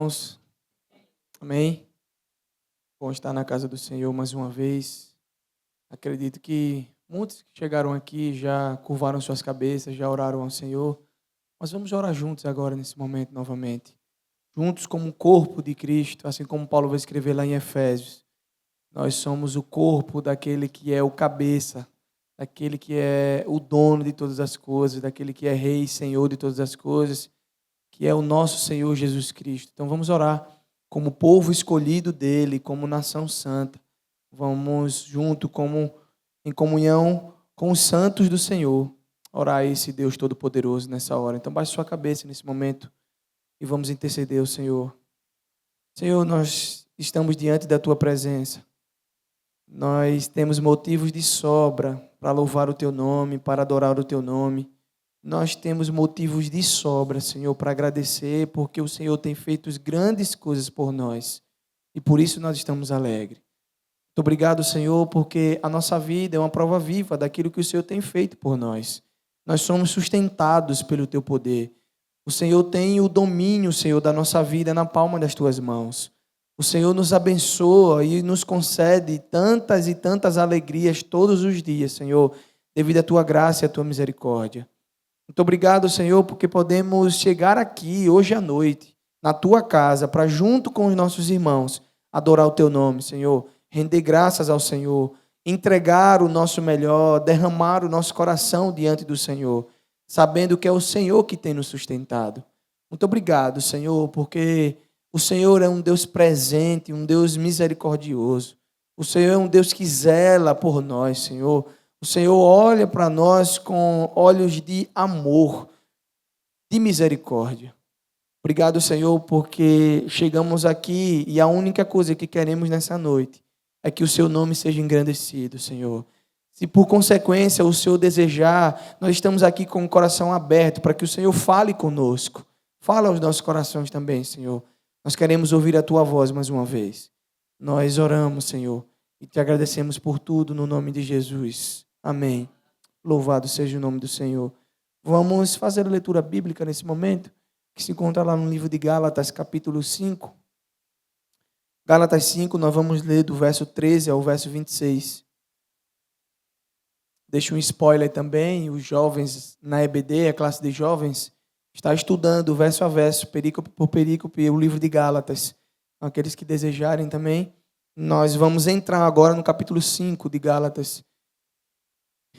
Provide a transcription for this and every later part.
Irmãos, amém? Bom estar na casa do Senhor mais uma vez. Acredito que muitos que chegaram aqui já curvaram suas cabeças, já oraram ao Senhor. Mas vamos orar juntos agora, nesse momento, novamente. Juntos como o corpo de Cristo, assim como Paulo vai escrever lá em Efésios. Nós somos o corpo daquele que é o cabeça, daquele que é o dono de todas as coisas, daquele que é rei e senhor de todas as coisas, que é o nosso Senhor Jesus Cristo. Então vamos orar como povo escolhido dele, como nação santa. Vamos junto como em comunhão com os santos do Senhor, orar a esse Deus Todo-Poderoso nessa hora. Então baixe sua cabeça nesse momento e vamos interceder ao Senhor. Senhor, nós estamos diante da tua presença. Nós temos motivos de sobra para louvar o teu nome, para adorar o teu nome. Nós temos motivos de sobra, Senhor, para agradecer, porque o Senhor tem feito grandes coisas por nós. E por isso nós estamos alegres. Muito obrigado, Senhor, porque a nossa vida é uma prova viva daquilo que o Senhor tem feito por nós. Nós somos sustentados pelo teu poder. O Senhor tem o domínio, Senhor, da nossa vida na palma das tuas mãos. O Senhor nos abençoa e nos concede tantas e tantas alegrias todos os dias, Senhor, devido à tua graça e à tua misericórdia. Muito obrigado, Senhor, porque podemos chegar aqui hoje à noite, na tua casa, para junto com os nossos irmãos, adorar o teu nome, Senhor, render graças ao Senhor, entregar o nosso melhor, derramar o nosso coração diante do Senhor, sabendo que é o Senhor que tem nos sustentado. Muito obrigado, Senhor, porque o Senhor é um Deus presente, um Deus misericordioso. O Senhor é um Deus que zela por nós, Senhor. O Senhor olha para nós com olhos de amor, de misericórdia. Obrigado, Senhor, porque chegamos aqui e a única coisa que queremos nessa noite é que o seu nome seja engrandecido, Senhor. Se por consequência o Senhor desejar, nós estamos aqui com o coração aberto para que o Senhor fale conosco. Fala aos nossos corações também, Senhor. Nós queremos ouvir a tua voz mais uma vez. Nós oramos, Senhor, e te agradecemos por tudo no nome de Jesus. Amém. Louvado seja o nome do Senhor. Vamos fazer a leitura bíblica nesse momento, que se encontra lá no livro de Gálatas, capítulo 5. Gálatas 5, nós vamos ler do verso 13 ao verso 26. Deixo um spoiler também, os jovens na EBD, a classe de jovens, está estudando verso a verso, perícope por perícope, o livro de Gálatas. Aqueles que desejarem também, nós vamos entrar agora no capítulo 5 de Gálatas.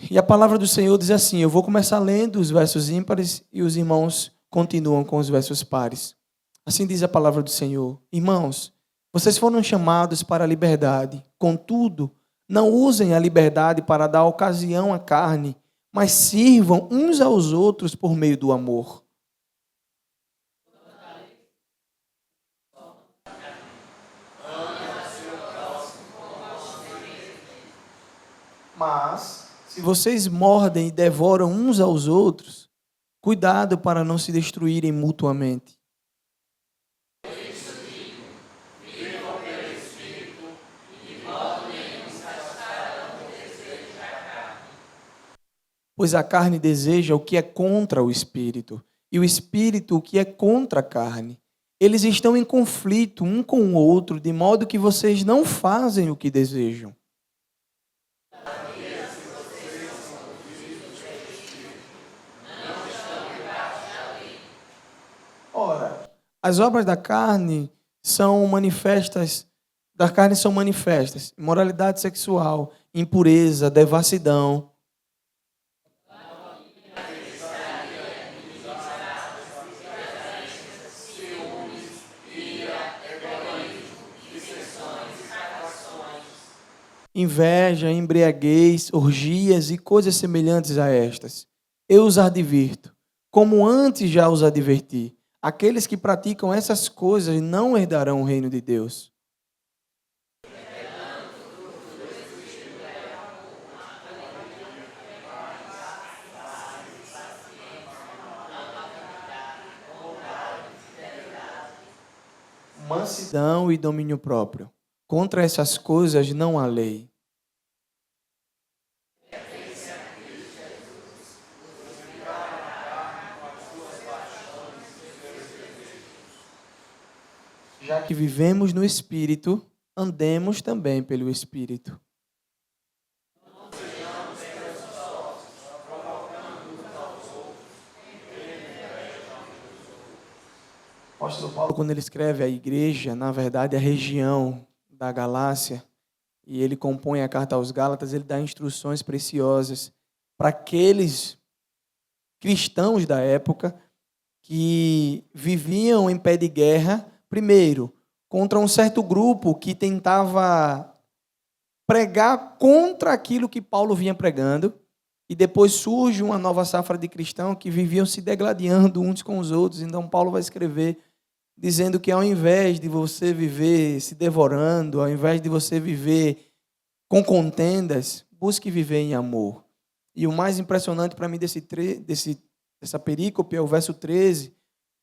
E a palavra do Senhor diz assim, eu vou começar lendo os versos ímpares e os irmãos continuam com os versos pares. Assim diz a palavra do Senhor. Irmãos, vocês foram chamados para a liberdade. Contudo, não usem a liberdade para dar ocasião à carne, mas sirvam uns aos outros por meio do amor. Mas, se vocês mordem e devoram uns aos outros, cuidado para não se destruírem mutuamente. Pois a carne deseja o que é contra o espírito, e o espírito o que é contra a carne. Eles estão em conflito um com o outro, de modo que vocês não fazem o que desejam. Ora, as obras da carne são manifestas: imoralidade sexual, impureza, devassidão, inveja, embriaguez, orgias e coisas semelhantes a estas. Eu os advirto, como antes já os adverti, aqueles que praticam essas coisas não herdarão o reino de Deus. Mansidão e domínio próprio. Contra essas coisas não há lei. já que vivemos no Espírito, andemos também pelo Espírito. O apóstolo Paulo, quando ele escreve a igreja, na verdade, a região da Galácia, e ele compõe a carta aos Gálatas, ele dá instruções preciosas para aqueles cristãos da época que viviam em pé de guerra, primeiro, contra um certo grupo que tentava pregar contra aquilo que Paulo vinha pregando, e depois surge uma nova safra de cristãos que viviam se degladiando uns com os outros. Então Paulo vai escrever dizendo que ao invés de você viver se devorando, ao invés de você viver com contendas, busque viver em amor. E o mais impressionante para mim dessa perícope é o verso 13,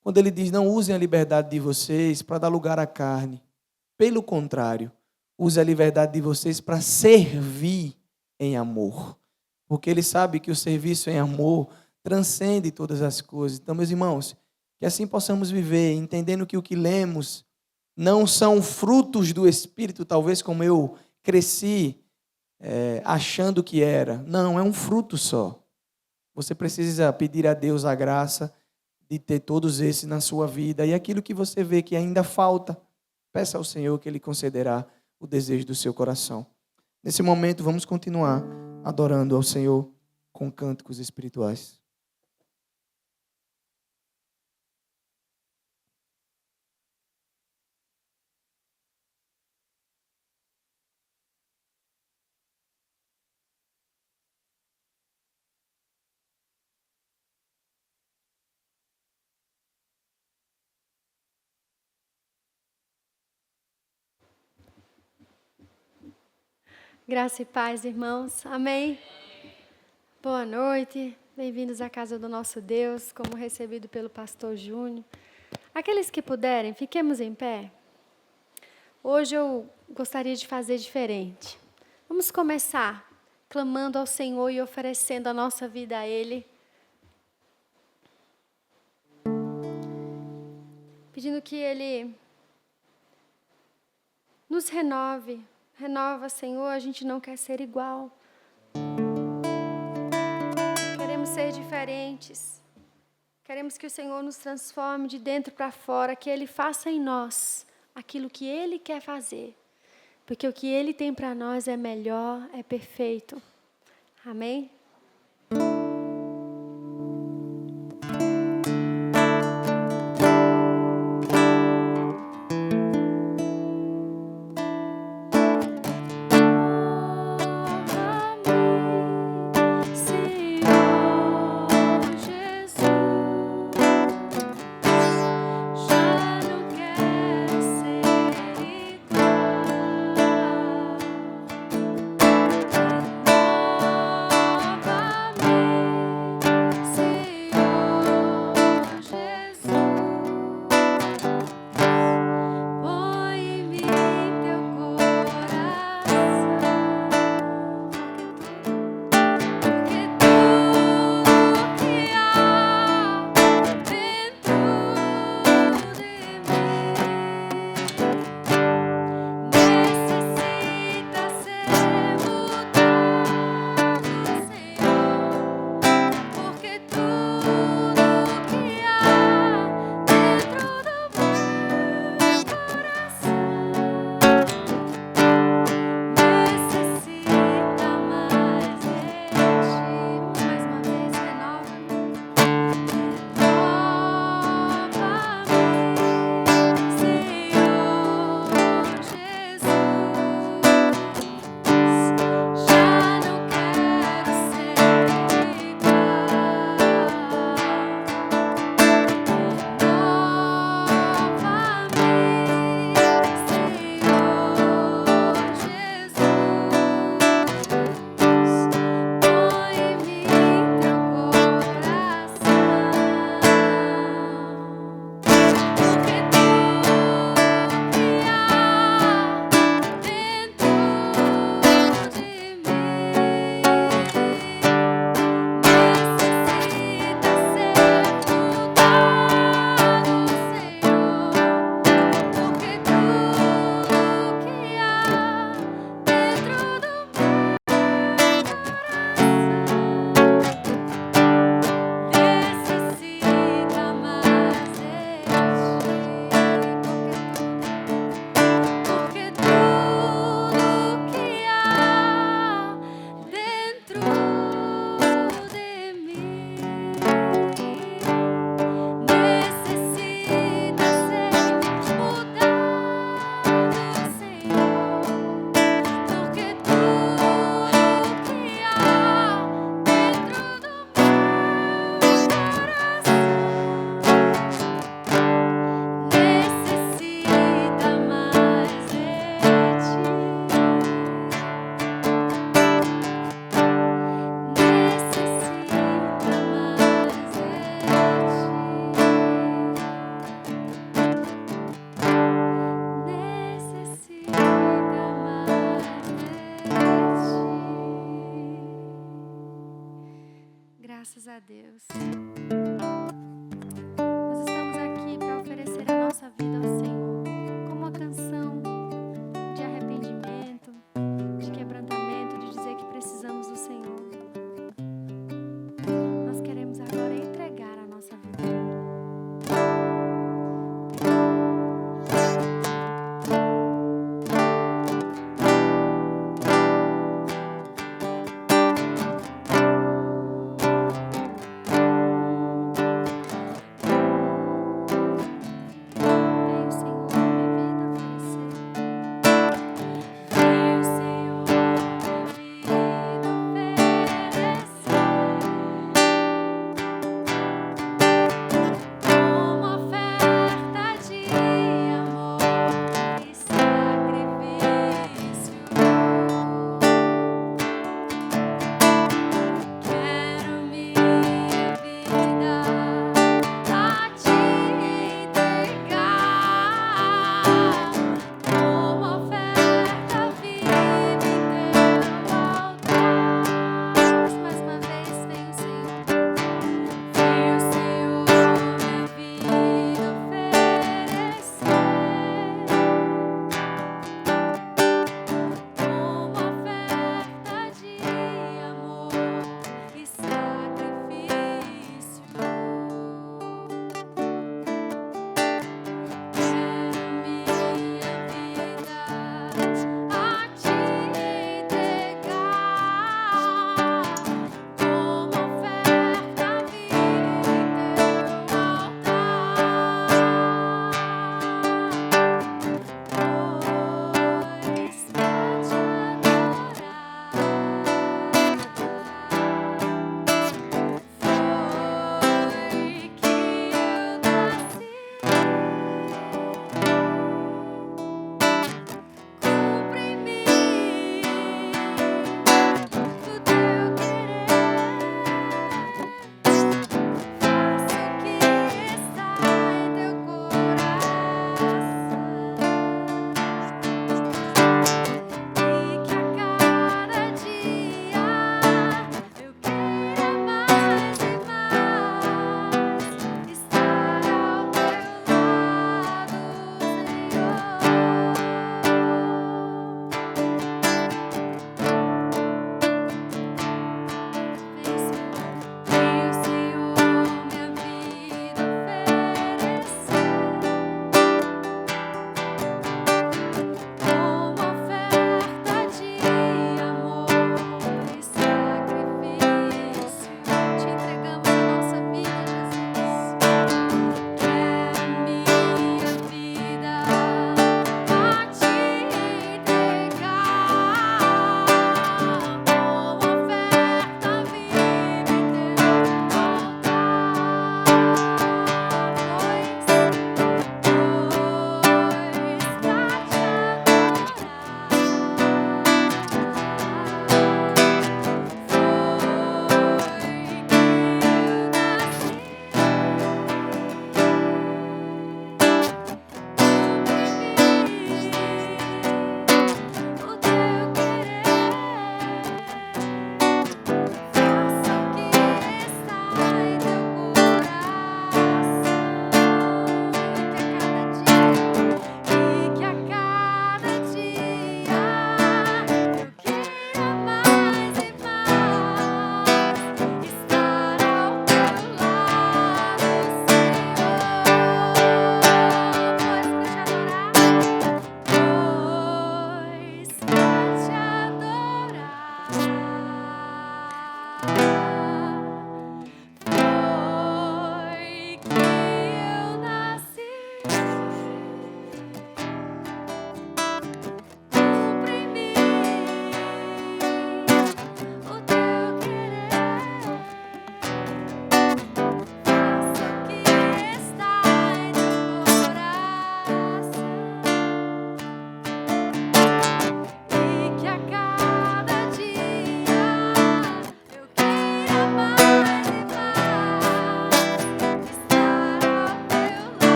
quando ele diz: não usem a liberdade de vocês para dar lugar à carne. Pelo contrário, use a liberdade de vocês para servir em amor. Porque ele sabe que o serviço em amor transcende todas as coisas. Então, meus irmãos, que assim possamos viver, entendendo que o que lemos não são frutos do Espírito, talvez como eu cresci achando que era. Não, é um fruto só. Você precisa pedir a Deus a graça de ter todos esses na sua vida. E aquilo que você vê que ainda falta, peça ao Senhor que Ele concederá o desejo do seu coração. Nesse momento, vamos continuar adorando ao Senhor com cânticos espirituais. Graça e paz, irmãos. Amém? Boa noite. Bem-vindos à casa do nosso Deus, como recebido pelo pastor Júnior. Aqueles que puderem, fiquemos em pé. Hoje eu gostaria de fazer diferente. Vamos começar clamando ao Senhor e oferecendo a nossa vida a Ele. Pedindo que Ele nos renove. Renova, Senhor, a gente não quer ser igual. Queremos ser diferentes. Queremos que o Senhor nos transforme de dentro para fora, que Ele faça em nós aquilo que Ele quer fazer. Porque o que Ele tem para nós é melhor, é perfeito. Amém? a Deus. Nós estamos aqui para oferecer a nossa vida ao Senhor, como uma canção de arrependimento, de quebrantamento, de dizer que precisamos do Senhor. Nós queremos agora entregar a nossa vida a Ele.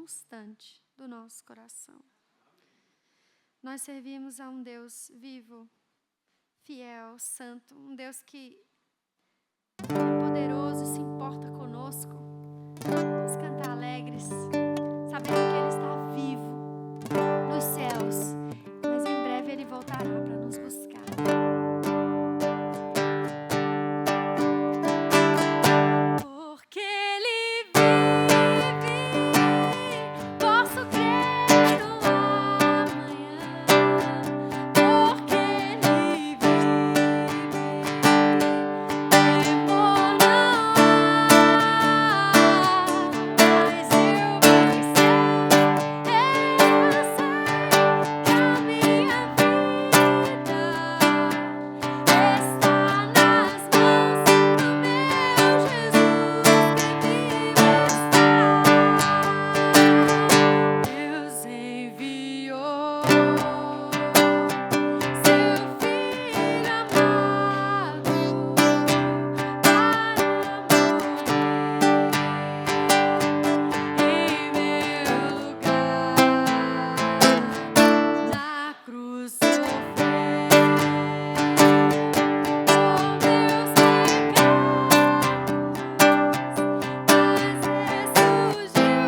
constante do nosso coração. Nós servimos a um Deus vivo, fiel, santo, um Deus que é poderoso e se importa conosco. Vamos cantar alegres, sabendo que Ele está vivo nos céus, mas em breve Ele voltará para nos buscar. Porque Ele vive, posso crer no amanhã. Porque Ele vive, temor não há. Mas eu bem sei, que a minha vida está nas mãos do meu Jesus que vive está. Deus enviou seu Filho amado para morrer em meu lugar, na cruz sofrer por meus pecados, mas ressurgiu.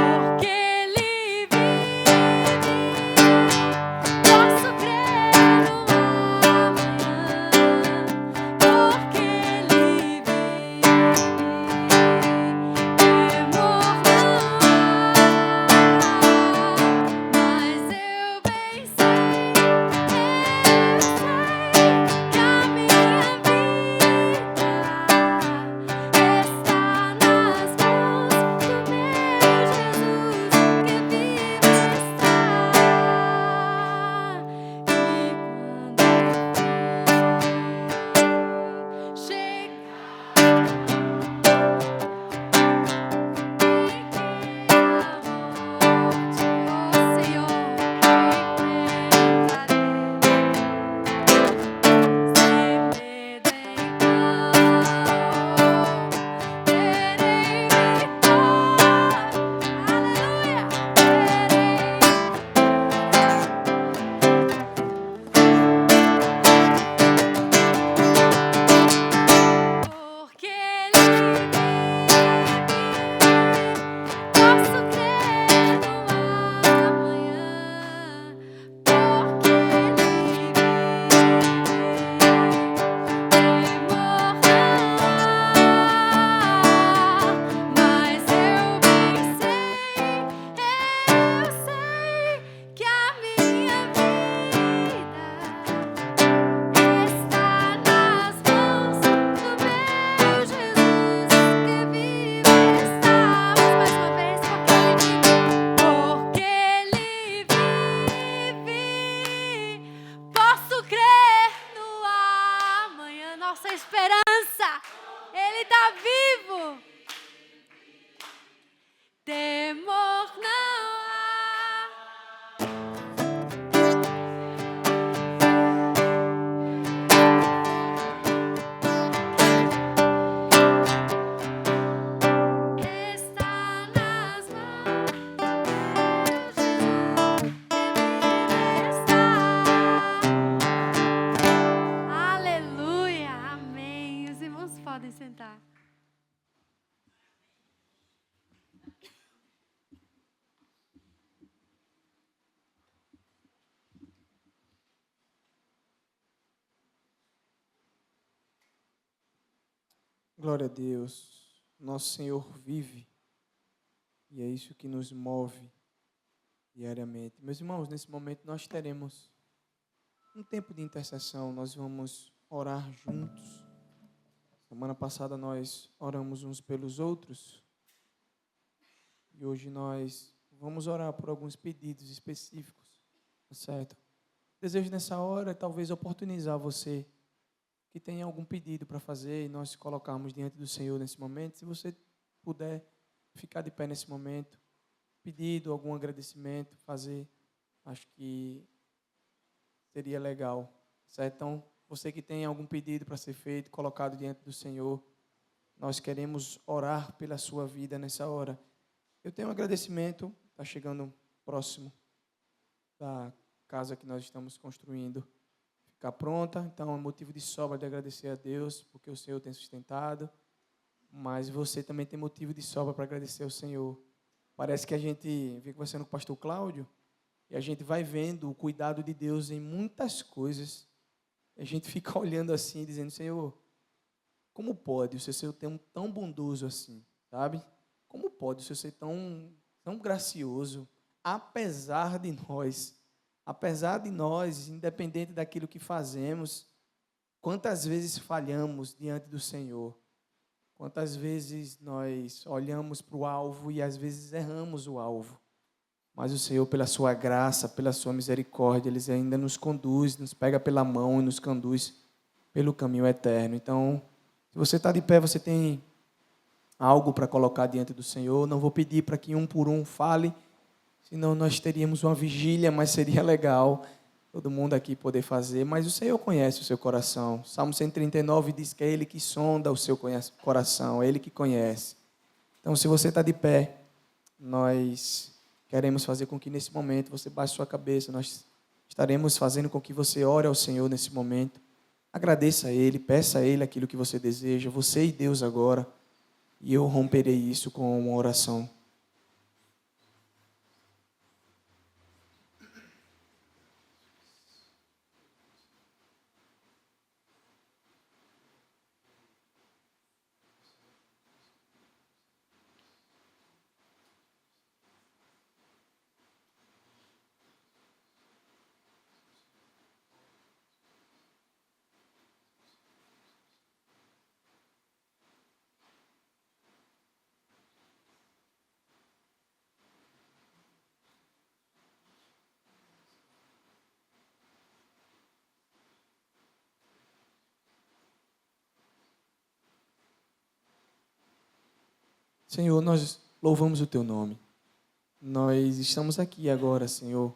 Porque Ele vive, posso crer no amanhã. Porque Ele vive, temor não há. Mas eu bem sei, que a minha vida está nas mãos do meu Jesus que vive está. E quando eu chegar porque Ele vive, posso crer no amanhã. Porque Ele vive, temor não há. Mas eu bem sei, que a minha vida está nas mãos do meu Jesus que vive está. Mais uma vez, porque Ele vive, posso crer no amanhã. Nossa esperança, Ele está vivo. Temor não há. Está nas mãos de Jesus que vive está. Aleluia, amém. Os irmãos podem sentar. Glória a Deus. Nosso Senhor vive e é isso que nos move diariamente. Meus irmãos, nesse momento nós teremos um tempo de intercessão. Nós vamos orar juntos. Semana passada nós oramos uns pelos outros e hoje nós vamos orar por alguns pedidos específicos, tá certo? Desejo nessa hora talvez oportunizar você que tem algum pedido para fazer e nós colocarmos diante do Senhor nesse momento. Se você puder ficar de pé nesse momento, pedido, algum agradecimento, fazer, acho que seria legal, certo? Então, você que tem algum pedido para ser feito, colocado diante do Senhor, nós queremos orar pela sua vida nessa hora. Eu tenho um agradecimento, está chegando próximo da casa que nós estamos construindo, ficar pronta, então é motivo de sobra de agradecer a Deus, porque o Senhor tem sustentado, mas você também tem motivo de sobra para agradecer ao Senhor. Parece que a gente vem conversando com o pastor Cláudio, e a gente vai vendo o cuidado de Deus em muitas coisas, a gente fica olhando assim, dizendo, Senhor, como pode o Senhor ser tão bondoso assim, sabe? Como pode o Senhor ser tão gracioso, apesar de nós, independente daquilo que fazemos, quantas vezes falhamos diante do Senhor, quantas vezes nós olhamos para o alvo e às vezes erramos o alvo, mas o Senhor, pela sua graça, pela sua misericórdia, Ele ainda nos conduz, nos pega pela mão e nos conduz pelo caminho eterno. Então, se você está de pé, você tem algo para colocar diante do Senhor. Não vou pedir para que um por um fale, senão nós teríamos uma vigília, mas seria legal todo mundo aqui poder fazer. Mas o Senhor conhece o seu coração. Salmo 139 diz que é Ele que sonda o seu coração, é Ele que conhece. Então, se você está de pé, nós queremos fazer com que nesse momento você baixe sua cabeça. Nós estaremos fazendo com que você ore ao Senhor nesse momento. Agradeça a Ele, peça a Ele aquilo que você deseja, você e Deus agora. E eu romperei isso com uma oração. Senhor, nós louvamos o Teu nome. Nós estamos aqui agora, Senhor,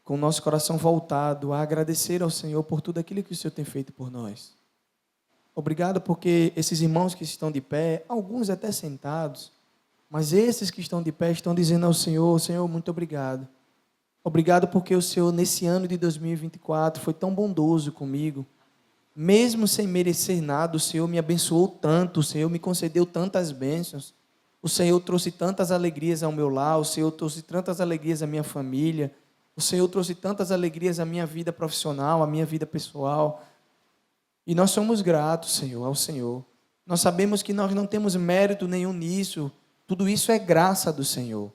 com o nosso coração voltado a agradecer ao Senhor por tudo aquilo que o Senhor tem feito por nós. Obrigado porque esses irmãos que estão de pé, alguns até sentados, mas esses que estão de pé estão dizendo ao Senhor, Senhor, muito obrigado. Obrigado porque o Senhor, nesse ano de 2024, foi tão bondoso comigo. Mesmo sem merecer nada, o Senhor me abençoou tanto, o Senhor me concedeu tantas bênçãos. O Senhor trouxe tantas alegrias ao meu lar, o Senhor trouxe tantas alegrias à minha família, o Senhor trouxe tantas alegrias à minha vida profissional, à minha vida pessoal. E nós somos gratos, Senhor, ao Senhor. Nós sabemos que nós não temos mérito nenhum nisso, tudo isso é graça do Senhor.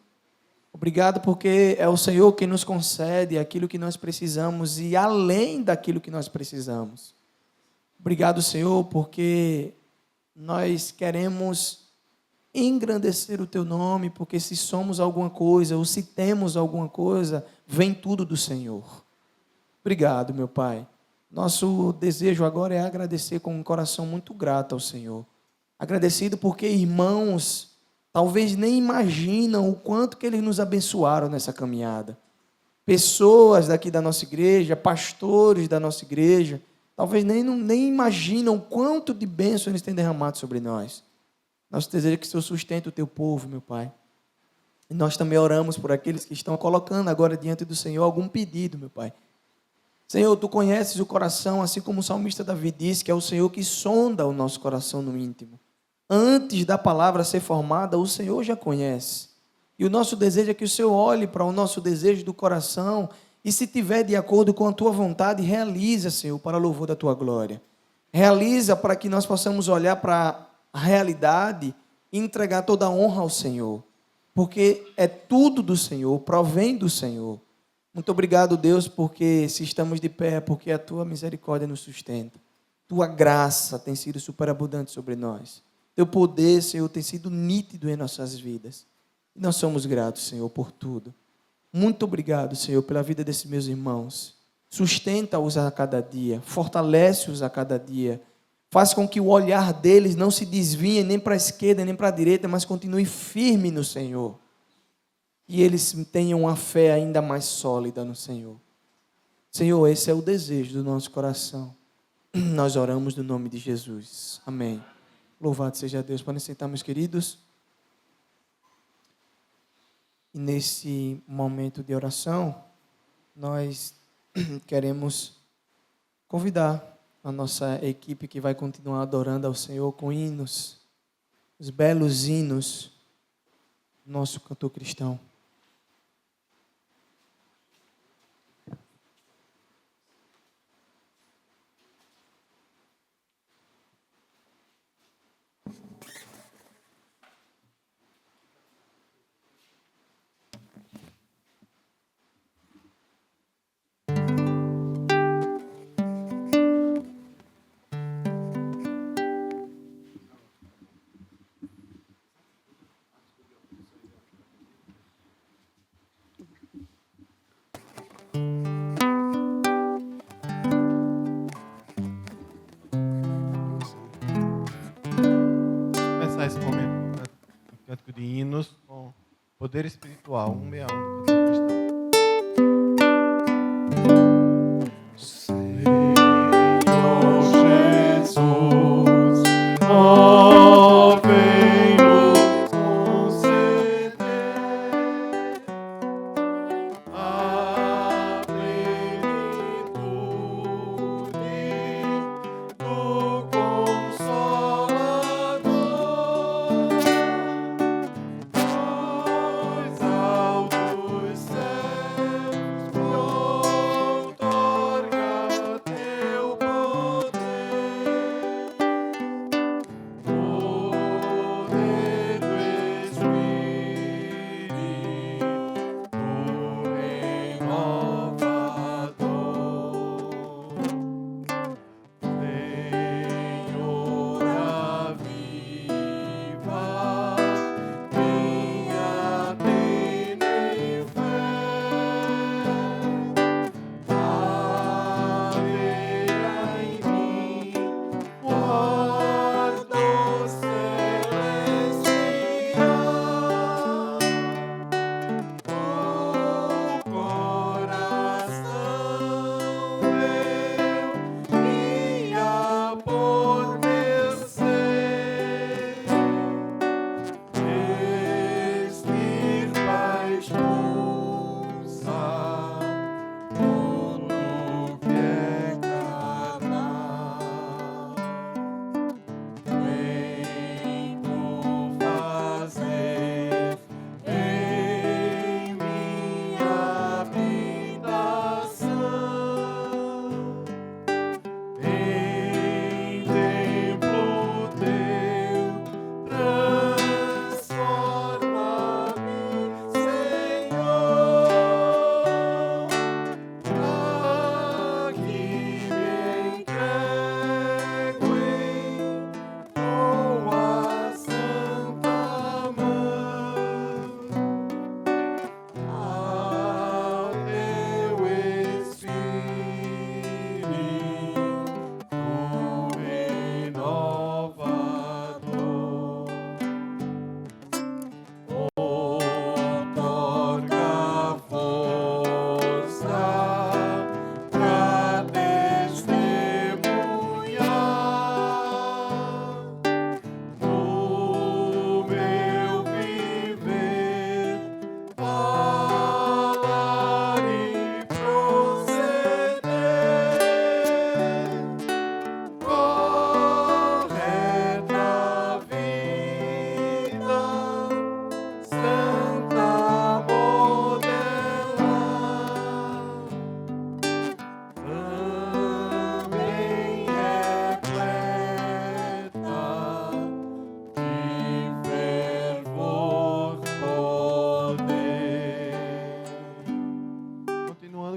Obrigado porque é o Senhor quem nos concede aquilo que nós precisamos e além daquilo que nós precisamos. Obrigado, Senhor, porque nós queremos engrandecer o Teu nome, porque se somos alguma coisa ou se temos alguma coisa, vem tudo do Senhor. Obrigado, meu Pai. Nosso desejo agora é agradecer com um coração muito grato ao Senhor. Agradecido porque irmãos talvez nem imaginam o quanto que eles nos abençoaram nessa caminhada. Pessoas daqui da nossa igreja, pastores da nossa igreja, talvez nem imaginam o quanto de bênção eles têm derramado sobre nós. Nosso desejo é que o Senhor sustente o Teu povo, meu Pai. E nós também oramos por aqueles que estão colocando agora diante do Senhor algum pedido, meu Pai. Senhor, Tu conheces o coração, assim como o salmista Davi disse, que é o Senhor que sonda o nosso coração no íntimo. Antes da palavra ser formada, o Senhor já conhece. E o nosso desejo é que o Senhor olhe para o nosso desejo do coração e, se tiver de acordo com a Tua vontade, realiza, Senhor, para louvor da Tua glória. Realiza para que nós possamos olhar para a realidade e entregar toda a honra ao Senhor. Porque é tudo do Senhor, provém do Senhor. Muito obrigado, Deus, porque se estamos de pé, porque a Tua misericórdia nos sustenta. Tua graça tem sido superabundante sobre nós. Teu poder, Senhor, tem sido nítido em nossas vidas. E nós somos gratos, Senhor, por tudo. Muito obrigado, Senhor, pela vida desses meus irmãos. Sustenta-os a cada dia, fortalece-os a cada dia. Faz com que o olhar deles não se desvie nem para a esquerda, nem para a direita, mas continue firme no Senhor. E eles tenham uma fé ainda mais sólida no Senhor. Senhor, esse é o desejo do nosso coração. Nós oramos no nome de Jesus. Amém. Louvado seja Deus. Podem sentar, meus queridos. E nesse momento de oração, nós queremos convidar a nossa equipe que vai continuar adorando ao Senhor com hinos, os belos hinos do nosso cantor cristão. Esse momento do cântico de hinos com Poder Espiritual 161 do cantor cristão.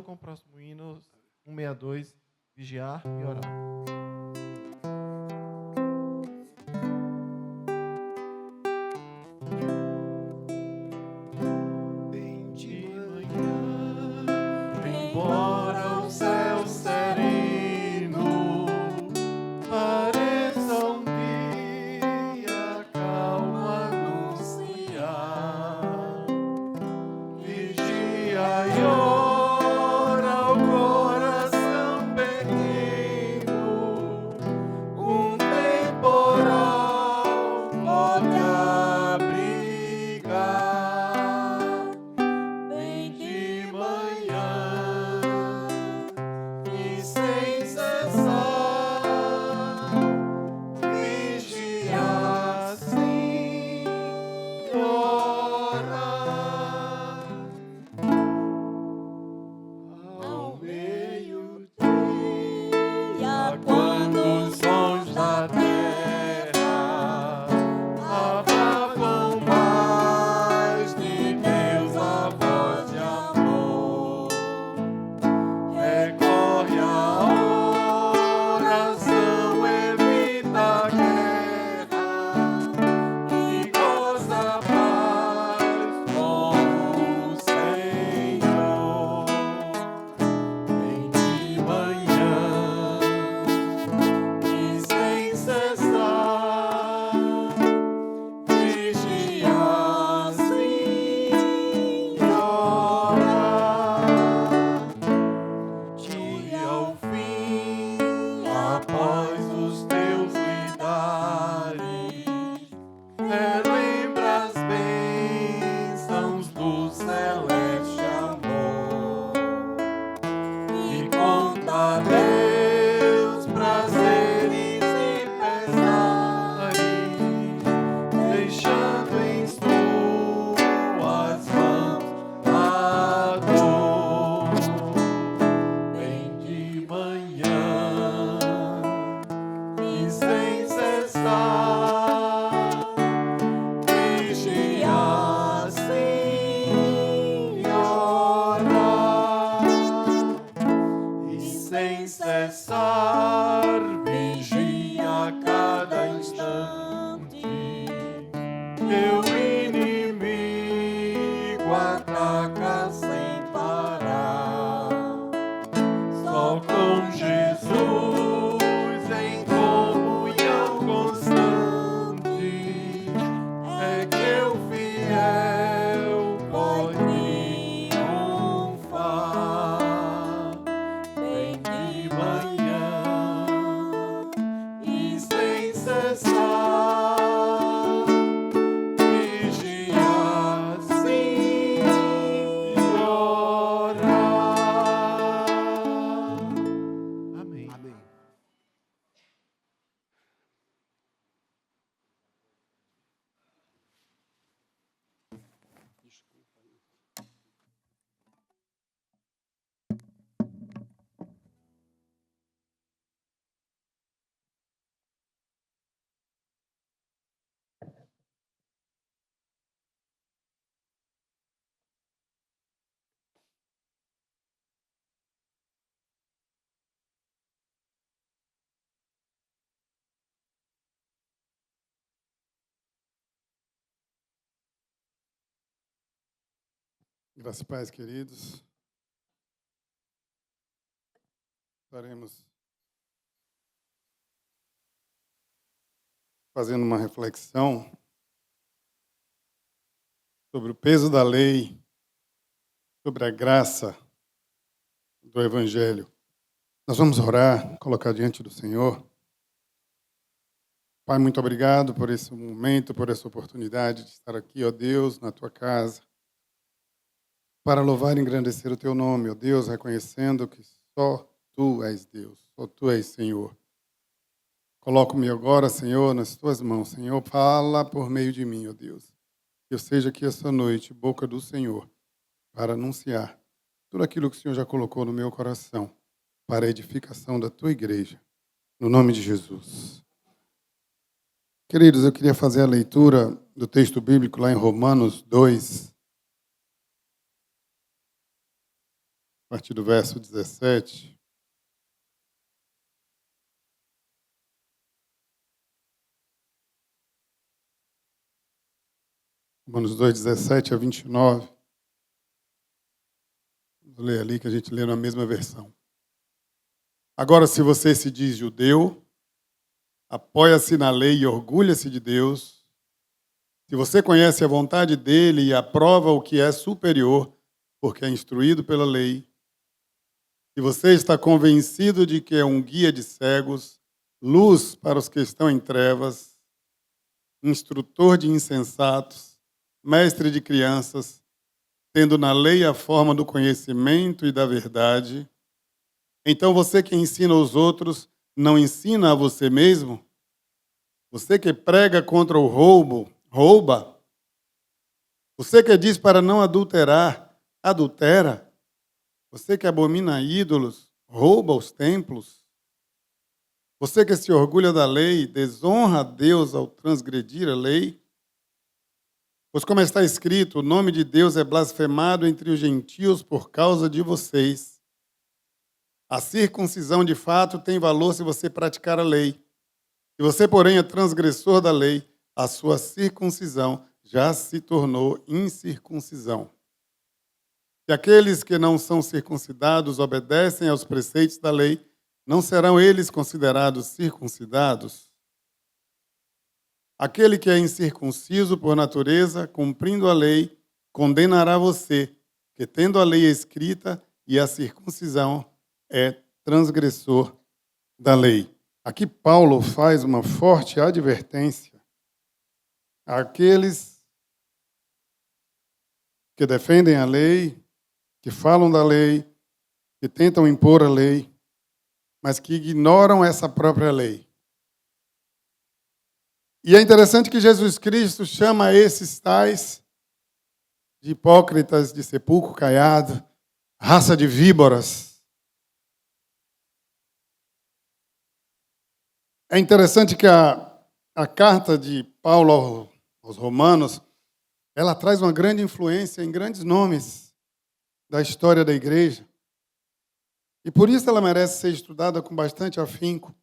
Com o próximo hino, 162, vigiar e orar. Bem de manhã, embora o céu sereno pareça um dia calmo anunciar, vigia e ora. mãos luz celeste amor, e conta Deus prazeres e pesares, deixando em suas mãos a dor. Vem de manhã e sem cessar vigiar sem orar, e sem cessar vigia a cada instante. Meu inimigo ataca sem parar. Só com Jesus em comunhão constante é que o fiel pode triunfar. Vem de manhã e sem cessar vigiar sem orar. Amém. Graças e paz, queridos. Estaremos fazendo uma reflexão sobre o peso da lei, sobre a graça do Evangelho. Nós vamos orar, colocar diante do Senhor. Pai, muito obrigado por esse momento, por essa oportunidade de estar aqui, ó Deus, na Tua casa, para louvar e engrandecer o Teu nome, ó Deus, reconhecendo que só Tu és Deus, só Tu és Senhor. Coloco-me agora, Senhor, nas Tuas mãos. Senhor, fala por meio de mim, ó Deus. Que eu seja aqui essa noite, boca do Senhor, para anunciar tudo aquilo que o Senhor já colocou no meu coração, para a edificação da Tua igreja. No nome de Jesus. Queridos, eu queria fazer a leitura do texto bíblico lá em Romanos 2, a partir do verso 17. Romanos 2, 17 a 29. Vou ler ali que a gente lê na mesma versão. Agora, se você se diz judeu, apoia-se na lei e orgulha-se de Deus, se você conhece a vontade dele e aprova o que é superior, porque é instruído pela lei, se você está convencido de que é um guia de cegos, luz para os que estão em trevas, instrutor de insensatos, mestre de crianças, tendo na lei a forma do conhecimento e da verdade, então você que ensina os outros, não ensina a você mesmo? Você que prega contra o roubo, rouba? Você que diz para não adulterar, adultera? Você que abomina ídolos, rouba os templos? Você que se orgulha da lei, desonra a Deus ao transgredir a lei? Pois como está escrito, o nome de Deus é blasfemado entre os gentios por causa de vocês. A circuncisão de fato tem valor se você praticar a lei. Se você, porém, é transgressor da lei, a sua circuncisão já se tornou incircuncisão. Se aqueles que não são circuncidados obedecem aos preceitos da lei, não serão eles considerados circuncidados? Aquele que é incircunciso por natureza, cumprindo a lei, condenará você, que tendo a lei escrita e a circuncisão é transgressor da lei. Aqui Paulo faz uma forte advertência àqueles que defendem a lei, que falam da lei, que tentam impor a lei, mas que ignoram essa própria lei. E é interessante que Jesus Cristo chama esses tais de hipócritas, de sepulcro caiado, raça de víboras. É interessante que a carta de Paulo aos Romanos, ela traz uma grande influência em grandes nomes da história da igreja. E por isso ela merece ser estudada com bastante afinco.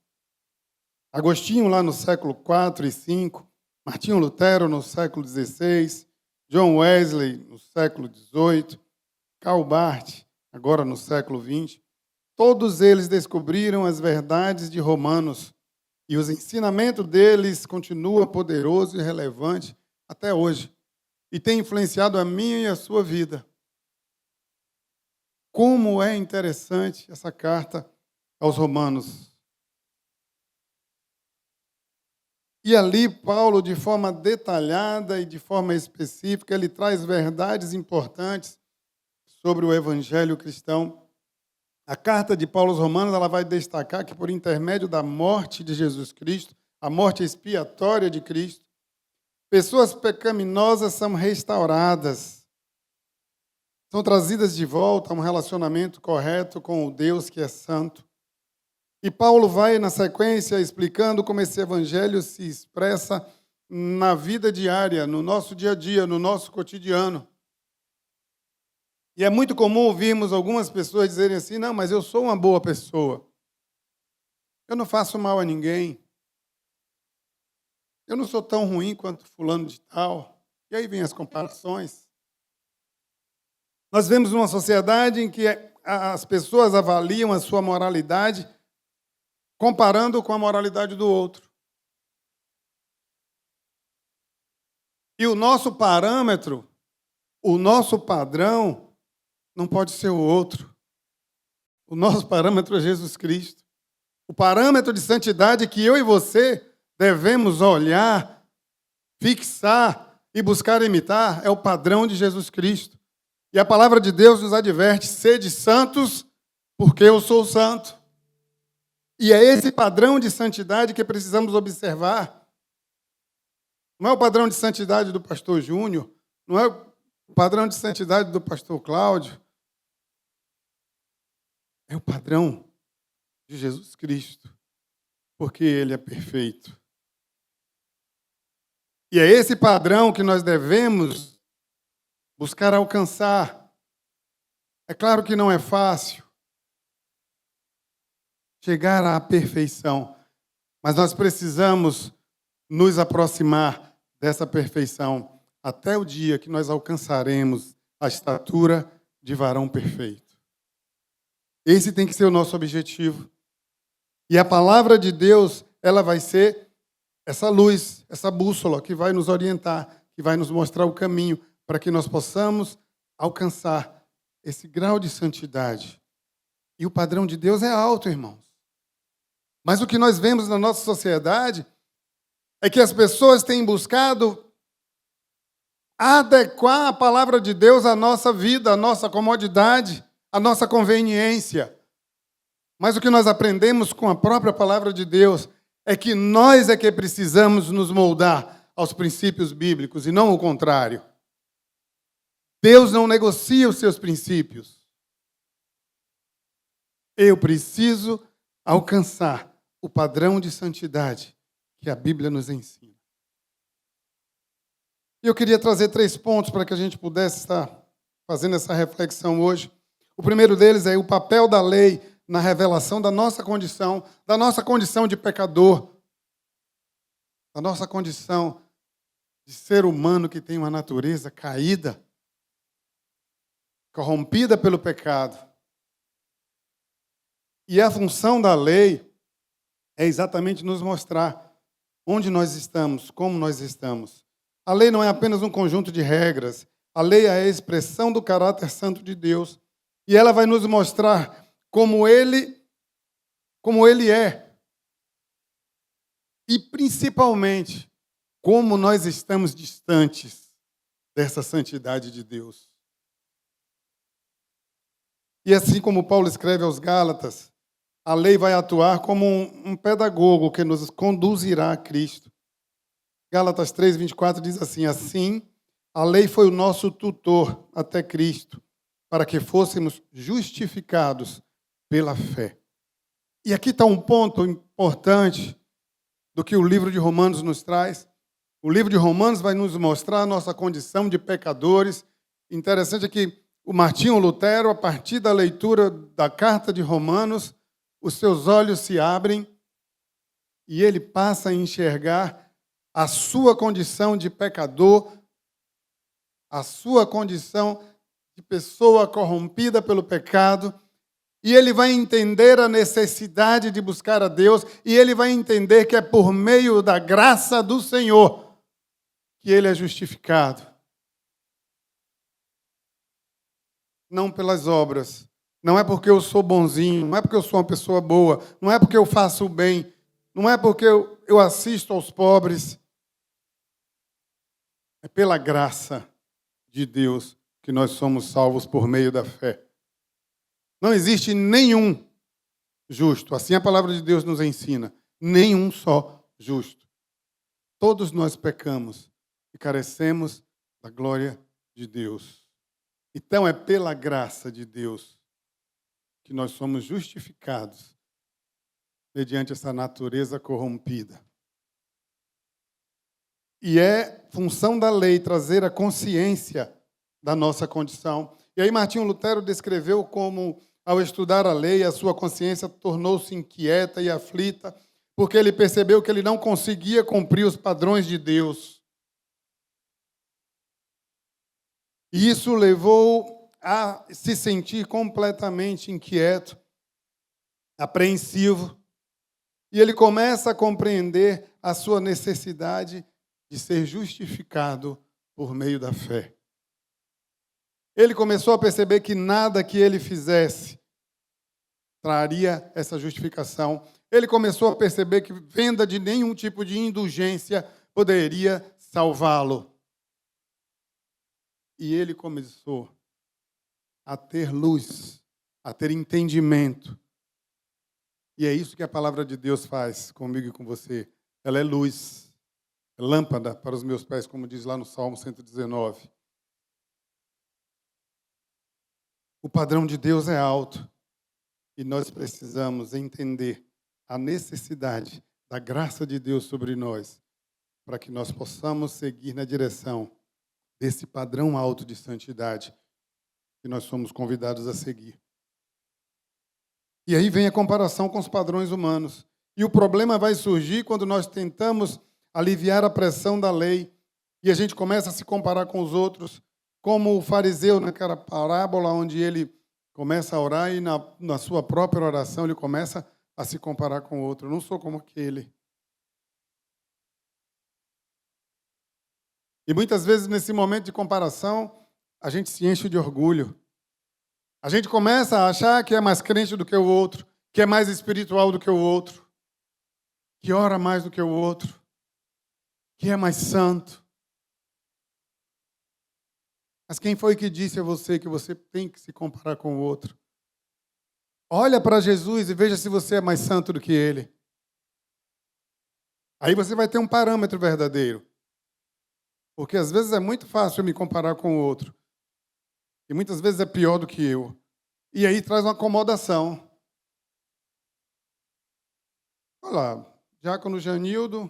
Agostinho, lá no século IV e V, Martinho Lutero, no século XVI, John Wesley, no século XVIII, Karl Barth, agora no século XX, todos eles descobriram as verdades de Romanos e os ensinamentos deles continuam poderoso e relevante até hoje e tem influenciado a minha e a sua vida. Como é interessante essa carta aos Romanos. E ali, Paulo, de forma detalhada e de forma específica, ele traz verdades importantes sobre o evangelho cristão. A carta de Paulo aos Romanos, ela vai destacar que por intermédio da morte de Jesus Cristo, a morte expiatória de Cristo, pessoas pecaminosas são restauradas, são trazidas de volta a um relacionamento correto com o Deus que é santo. E Paulo vai, na sequência, explicando como esse evangelho se expressa na vida diária, no nosso dia a dia, no nosso cotidiano. E é muito comum ouvirmos algumas pessoas dizerem assim, não, mas eu sou uma boa pessoa. Eu não faço mal a ninguém. Eu não sou tão ruim quanto fulano de tal. E aí vem as comparações. Nós vemos uma sociedade em que as pessoas avaliam a sua moralidade comparando com a moralidade do outro. E o nosso parâmetro, o nosso padrão, não pode ser o outro. O nosso parâmetro é Jesus Cristo. O parâmetro de santidade que eu e você devemos olhar, fixar e buscar imitar é o padrão de Jesus Cristo. E a palavra de Deus nos adverte, sede santos, porque eu sou santo. E é esse padrão de santidade que precisamos observar. Não é o padrão de santidade do pastor Júnior, não é o padrão de santidade do pastor Cláudio. É o padrão de Jesus Cristo, porque Ele é perfeito. E é esse padrão que nós devemos buscar alcançar. É claro que não é fácil chegar à perfeição, mas nós precisamos nos aproximar dessa perfeição até o dia que nós alcançaremos a estatura de varão perfeito. Esse tem que ser o nosso objetivo. E a palavra de Deus, ela vai ser essa luz, essa bússola que vai nos orientar, que vai nos mostrar o caminho para que nós possamos alcançar esse grau de santidade. E o padrão de Deus é alto, irmãos. Mas o que nós vemos na nossa sociedade é que as pessoas têm buscado adequar a palavra de Deus à nossa vida, à nossa comodidade, à nossa conveniência. Mas o que nós aprendemos com a própria palavra de Deus é que nós é que precisamos nos moldar aos princípios bíblicos e não o contrário. Deus não negocia os seus princípios. Eu preciso alcançar o padrão de santidade que a Bíblia nos ensina. E eu queria trazer 3 pontos para que a gente pudesse estar fazendo essa reflexão hoje. O primeiro deles é o papel da lei na revelação da nossa condição de pecador, da nossa condição de ser humano que tem uma natureza caída, corrompida pelo pecado. E a função da lei é exatamente nos mostrar onde nós estamos, como nós estamos. A lei não é apenas um conjunto de regras. A lei é a expressão do caráter santo de Deus. E ela vai nos mostrar como Ele é. E, principalmente, como nós estamos distantes dessa santidade de Deus. E assim como Paulo escreve aos Gálatas, a lei vai atuar como um pedagogo que nos conduzirá a Cristo. Gálatas 3:24 diz assim: assim, a lei foi o nosso tutor até Cristo, para que fôssemos justificados pela fé. E aqui está um ponto importante do que o livro de Romanos nos traz. O livro de Romanos vai nos mostrar a nossa condição de pecadores. Interessante é que o Martinho Lutero, a partir da leitura da carta de Romanos, os seus olhos se abrem e ele passa a enxergar a sua condição de pecador, a sua condição de pessoa corrompida pelo pecado, e ele vai entender a necessidade de buscar a Deus, e ele vai entender que é por meio da graça do Senhor que ele é justificado. Não pelas obras. Não é porque eu sou bonzinho, não é porque eu sou uma pessoa boa, não é porque eu faço o bem, não é porque eu assisto aos pobres. É pela graça de Deus que nós somos salvos por meio da fé. Não existe nenhum justo, assim a palavra de Deus nos ensina, nenhum só justo. Todos nós pecamos e carecemos da glória de Deus. Então é pela graça de Deus que nós somos justificados mediante essa natureza corrompida. E é função da lei trazer a consciência da nossa condição. E aí Martinho Lutero descreveu como, ao estudar a lei, a sua consciência tornou-se inquieta e aflita, porque ele percebeu que ele não conseguia cumprir os padrões de Deus. E isso o levou a se sentir completamente inquieto, apreensivo. E ele começa a compreender a sua necessidade de ser justificado por meio da fé. Ele começou a perceber que nada que ele fizesse traria essa justificação. Ele começou a perceber que venda de nenhum tipo de indulgência poderia salvá-lo. E ele começou a ter luz, a ter entendimento. E é isso que a palavra de Deus faz comigo e com você. Ela é luz, é lâmpada para os meus pés, como diz lá no Salmo 119. O padrão de Deus é alto e nós precisamos entender a necessidade da graça de Deus sobre nós para que nós possamos seguir na direção desse padrão alto de santidade que nós somos convidados a seguir. E aí vem a comparação com os padrões humanos. E o problema vai surgir quando nós tentamos aliviar a pressão da lei e a gente começa a se comparar com os outros, como o fariseu naquela parábola onde ele começa a orar e na sua própria oração ele começa a se comparar com o outro. Eu não sou como aquele. E muitas vezes nesse momento de comparação, a gente se enche de orgulho. A gente começa a achar que é mais crente do que o outro, que é mais espiritual do que o outro, que ora mais do que o outro, que é mais santo. Mas quem foi que disse a você que você tem que se comparar com o outro? Olha para Jesus e veja se você é mais santo do que ele. Aí você vai ter um parâmetro verdadeiro. Porque às vezes é muito fácil eu me comparar com o outro. E muitas vezes é pior do que eu. E aí traz uma acomodação. Olha lá, diácono Janildo,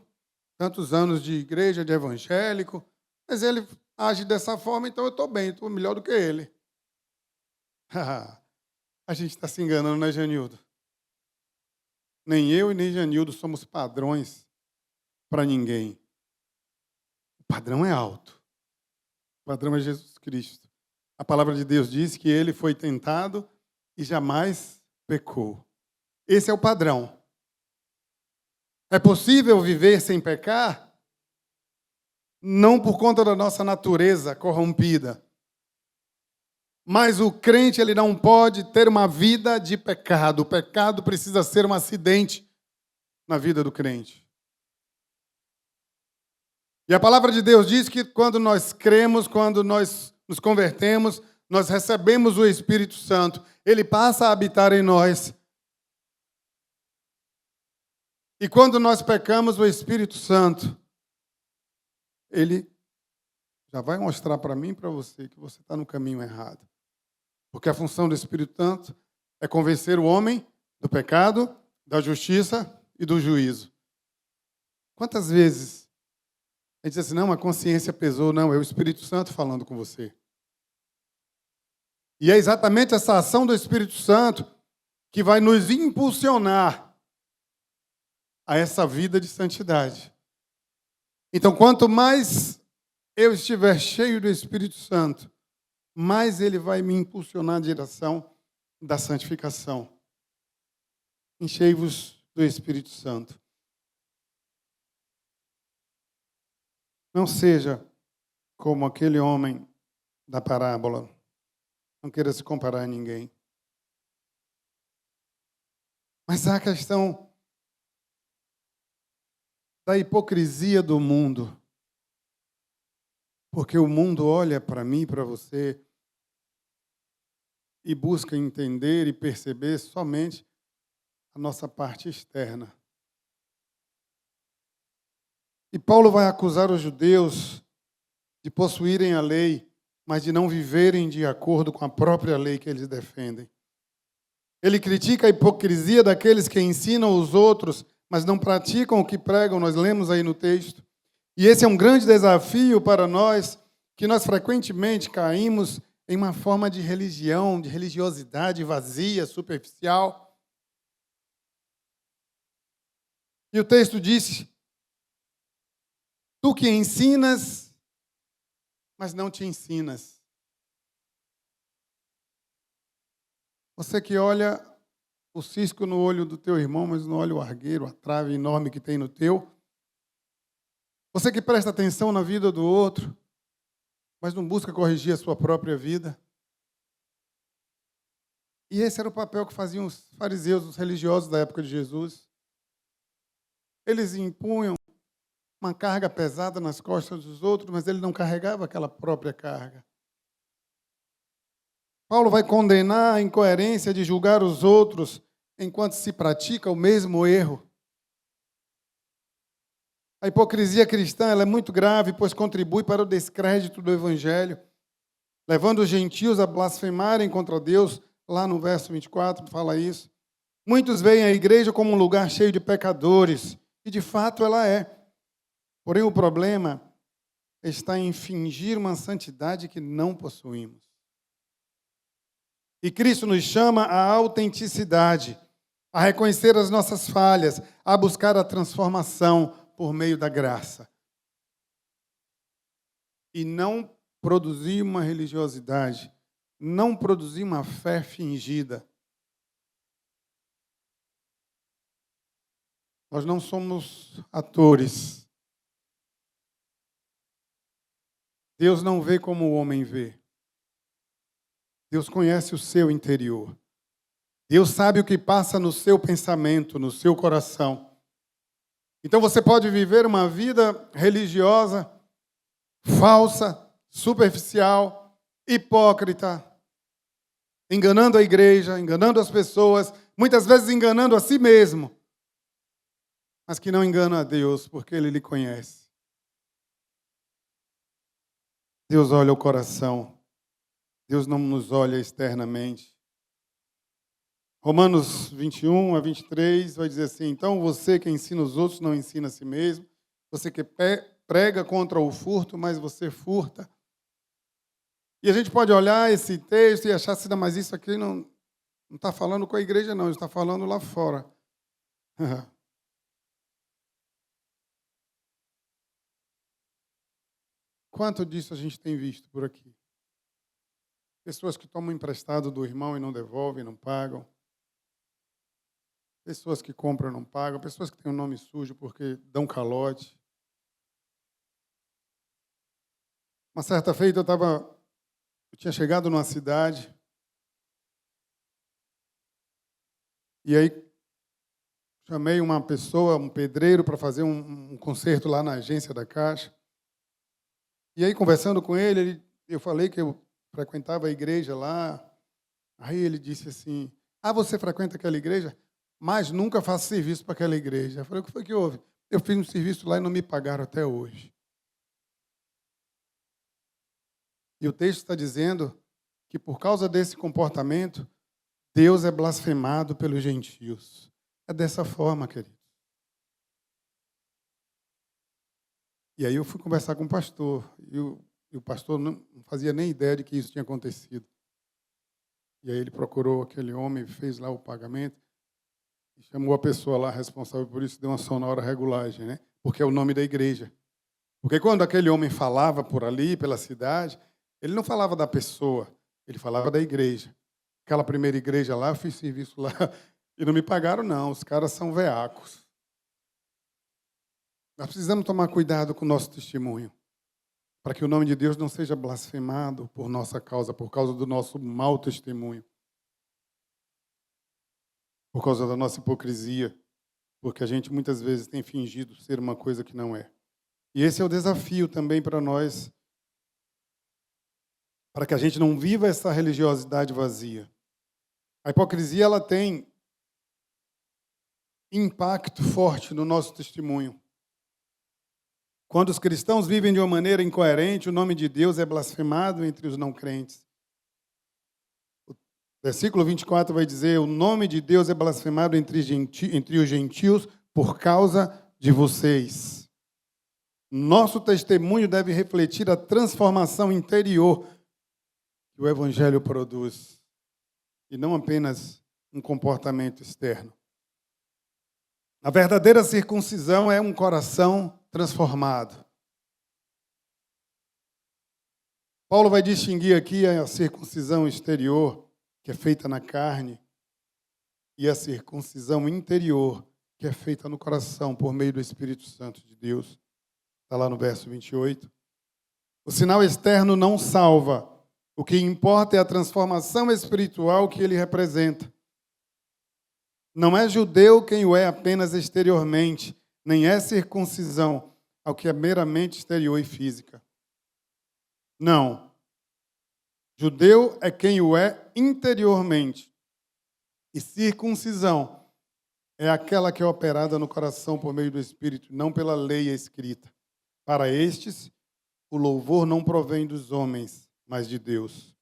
tantos anos de igreja, de evangélico, mas ele age dessa forma, então eu estou bem, estou melhor do que ele. A gente está se enganando, né, Janildo? Nem eu e nem Janildo somos padrões para ninguém. O padrão é alto. O padrão é Jesus Cristo. A palavra de Deus diz que ele foi tentado e jamais pecou. Esse é o padrão. É possível viver sem pecar? Não por conta da nossa natureza corrompida. Mas o crente ele não pode ter uma vida de pecado. O pecado precisa ser um acidente na vida do crente. E a palavra de Deus diz que quando nós cremos, quando nós nos convertemos, nós recebemos o Espírito Santo, ele passa a habitar em nós. E quando nós pecamos, o Espírito Santo, ele já vai mostrar para mim e para você que você está no caminho errado. Porque a função do Espírito Santo é convencer o homem do pecado, da justiça e do juízo. Quantas vezes a gente diz assim, não, a consciência pesou, não, é o Espírito Santo falando com você. E é exatamente essa ação do Espírito Santo que vai nos impulsionar a essa vida de santidade. Então, quanto mais eu estiver cheio do Espírito Santo, mais ele vai me impulsionar na direção da santificação. Enchei-vos do Espírito Santo. Não seja como aquele homem da parábola. Não queira se comparar a ninguém. Mas há a questão da hipocrisia do mundo. Porque o mundo olha para mim e para você e busca entender e perceber somente a nossa parte externa. E Paulo vai acusar os judeus de possuírem a lei, mas de não viverem de acordo com a própria lei que eles defendem. Ele critica a hipocrisia daqueles que ensinam os outros, mas não praticam o que pregam, nós lemos aí no texto. E esse é um grande desafio para nós, que nós frequentemente caímos em uma forma de religião, de religiosidade vazia, superficial. E o texto diz, tu que ensinas, mas não te ensinas. Você que olha o cisco no olho do teu irmão, mas não olha o argueiro, a trave enorme que tem no teu. Você que presta atenção na vida do outro, mas não busca corrigir a sua própria vida. E esse era o papel que faziam os fariseus, os religiosos da época de Jesus. Eles impunham uma carga pesada nas costas dos outros, mas ele não carregava aquela própria carga. Paulo vai condenar a incoerência de julgar os outros enquanto se pratica o mesmo erro. A hipocrisia cristã ela é muito grave, pois contribui para o descrédito do Evangelho, levando os gentios a blasfemarem contra Deus. Lá no verso 24 fala isso. Muitos veem a igreja como um lugar cheio de pecadores, e de fato ela é. Porém, o problema está em fingir uma santidade que não possuímos. E Cristo nos chama à autenticidade, a reconhecer as nossas falhas, a buscar a transformação por meio da graça. E não produzir uma religiosidade, não produzir uma fé fingida. Nós não somos atores. Deus não vê como o homem vê. Deus conhece o seu interior. Deus sabe o que passa no seu pensamento, no seu coração. Então você pode viver uma vida religiosa, falsa, superficial, hipócrita, enganando a igreja, enganando as pessoas, muitas vezes enganando a si mesmo, mas que não engana a Deus, porque Ele lhe conhece. Deus olha o coração. Deus não nos olha externamente. Romanos 21 a 23 vai dizer assim, então você que ensina os outros não ensina a si mesmo, você que prega contra o furto, mas você furta. E a gente pode olhar esse texto e achar assim, mas isso aqui não está falando com a igreja não, está falando lá fora. Quanto disso a gente tem visto por aqui? Pessoas que tomam emprestado do irmão e não devolvem, não pagam. Pessoas que compram e não pagam. Pessoas que têm o nome sujo porque dão calote. Uma certa feita eu tinha chegado numa cidade e aí chamei uma pessoa, um pedreiro, para fazer um conserto lá na agência da Caixa. E aí, conversando com ele, eu falei que eu frequentava a igreja lá. Aí ele disse assim, você frequenta aquela igreja? Mas nunca faço serviço para aquela igreja. Eu falei, o que foi que houve? Eu fiz um serviço lá e não me pagaram até hoje. E o texto está dizendo que por causa desse comportamento, Deus é blasfemado pelos gentios. É dessa forma, querido. E aí eu fui conversar com o pastor. E o pastor não fazia nem ideia de que isso tinha acontecido. E aí ele procurou aquele homem, fez lá o pagamento, e chamou a pessoa lá responsável por isso, deu uma sonora regulagem, né? Porque é o nome da igreja. Porque quando aquele homem falava por ali, pela cidade, ele não falava da pessoa, ele falava da igreja. Aquela primeira igreja lá, eu fiz serviço lá, e não me pagaram, não. Os caras são veacos. Nós precisamos tomar cuidado com o nosso testemunho, para que o nome de Deus não seja blasfemado por nossa causa, por causa do nosso mau testemunho, por causa da nossa hipocrisia, porque a gente muitas vezes tem fingido ser uma coisa que não é. E esse é o desafio também para nós, para que a gente não viva essa religiosidade vazia. A hipocrisia, ela tem impacto forte no nosso testemunho. Quando os cristãos vivem de uma maneira incoerente, o nome de Deus é blasfemado entre os não crentes. O versículo 24 vai dizer, o nome de Deus é blasfemado entre os gentios por causa de vocês. Nosso testemunho deve refletir a transformação interior que o Evangelho produz, e não apenas um comportamento externo. A verdadeira circuncisão é um coração transformado. Paulo vai distinguir aqui a circuncisão exterior, que é feita na carne, e a circuncisão interior, que é feita no coração, por meio do Espírito Santo de Deus. Está lá no verso 28. O sinal externo não salva. O que importa é a transformação espiritual que ele representa. Não é judeu quem o é apenas exteriormente, nem é circuncisão ao que é meramente exterior e física. Não. Judeu é quem o é interiormente. E circuncisão é aquela que é operada no coração por meio do Espírito, não pela lei escrita. Para estes, o louvor não provém dos homens, mas de Deus.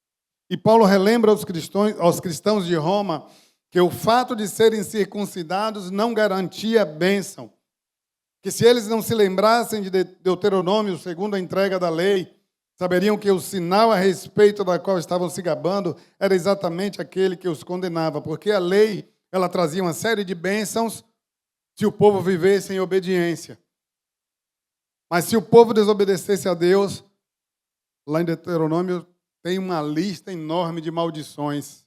E Paulo relembra aos cristãos de Roma que o fato de serem circuncidados não garantia bênção. Que se eles não se lembrassem de Deuteronômio, segundo a entrega da lei, saberiam que o sinal a respeito da qual estavam se gabando era exatamente aquele que os condenava, porque a lei, ela trazia uma série de bênçãos se o povo vivesse em obediência. Mas se o povo desobedecesse a Deus, lá em Deuteronômio tem uma lista enorme de maldições.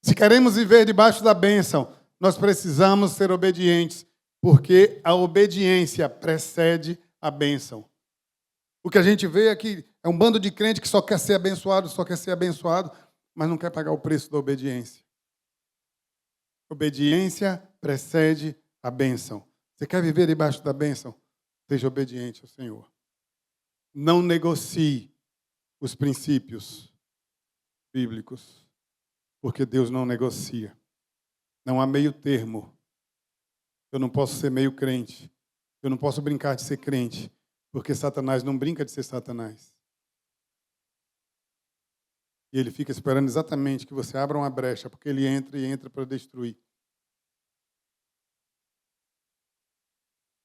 Se queremos viver debaixo da bênção, nós precisamos ser obedientes, porque a obediência precede a bênção. O que a gente vê aqui é um bando de crente que só quer ser abençoado, mas não quer pagar o preço da obediência. Obediência precede a bênção. Você quer viver debaixo da bênção? Seja obediente ao Senhor. Não negocie os princípios bíblicos, porque Deus não negocia. Não há meio termo. Eu não posso ser meio crente. Eu não posso brincar de ser crente, porque Satanás não brinca de ser Satanás. E ele fica esperando exatamente que você abra uma brecha, porque ele entra e entra para destruir.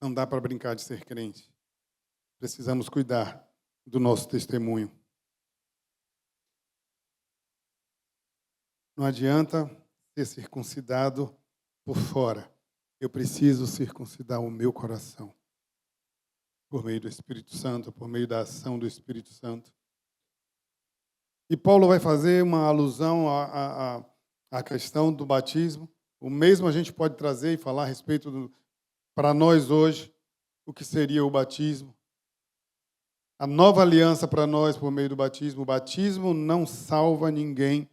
Não dá para brincar de ser crente. Precisamos cuidar do nosso testemunho. Não adianta ser circuncidado por fora. Eu preciso circuncidar o meu coração. Por meio do Espírito Santo, por meio da ação do Espírito Santo. E Paulo vai fazer uma alusão à questão do batismo. O mesmo a gente pode trazer e falar a respeito para nós hoje, o que seria o batismo. A nova aliança para nós por meio do batismo. O batismo não salva ninguém.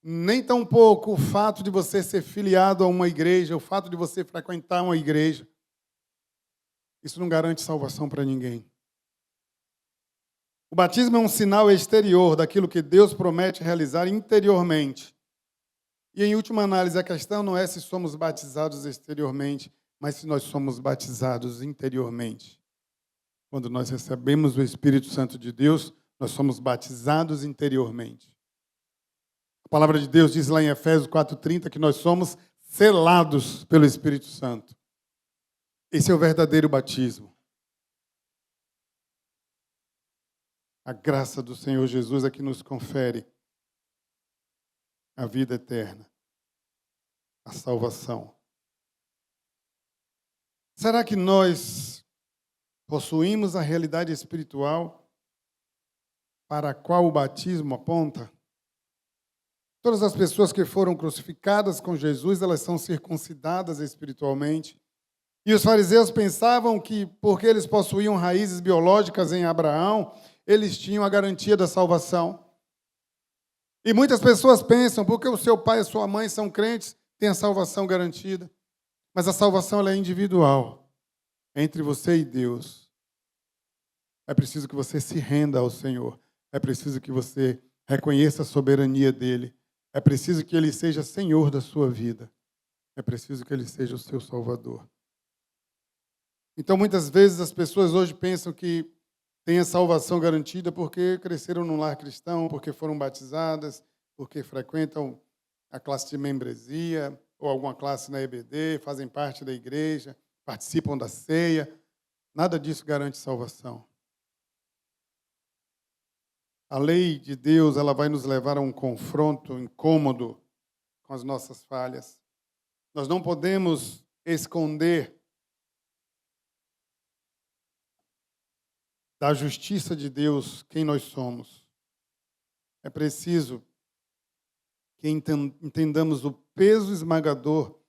Nem tampouco o fato de você ser filiado a uma igreja, o fato de você frequentar uma igreja. Isso não garante salvação para ninguém. O batismo é um sinal exterior daquilo que Deus promete realizar interiormente. E, em última análise, a questão não é se somos batizados exteriormente, mas se nós somos batizados interiormente. Quando nós recebemos o Espírito Santo de Deus, nós somos batizados interiormente. A palavra de Deus diz lá em Efésios 4:30 que nós somos selados pelo Espírito Santo. Esse é o verdadeiro batismo. A graça do Senhor Jesus é que nos confere a vida eterna, a salvação. Será que nós possuímos a realidade espiritual para a qual o batismo aponta? Todas as pessoas que foram crucificadas com Jesus, elas são circuncidadas espiritualmente. E os fariseus pensavam que, porque eles possuíam raízes biológicas em Abraão, eles tinham a garantia da salvação. E muitas pessoas pensam, porque o seu pai e a sua mãe são crentes, tem a salvação garantida. Mas a salvação ela é individual, é entre você e Deus. É preciso que você se renda ao Senhor. É preciso que você reconheça a soberania dEle. É preciso que Ele seja Senhor da sua vida. É preciso que Ele seja o seu Salvador. Então, muitas vezes, as pessoas hoje pensam que têm a salvação garantida porque cresceram num lar cristão, porque foram batizadas, porque frequentam a classe de membresia ou alguma classe na EBD, fazem parte da igreja, participam da ceia. Nada disso garante salvação. A lei de Deus ela vai nos levar a um confronto incômodo com as nossas falhas. Nós não podemos esconder da justiça de Deus quem nós somos. É preciso que entendamos o peso esmagador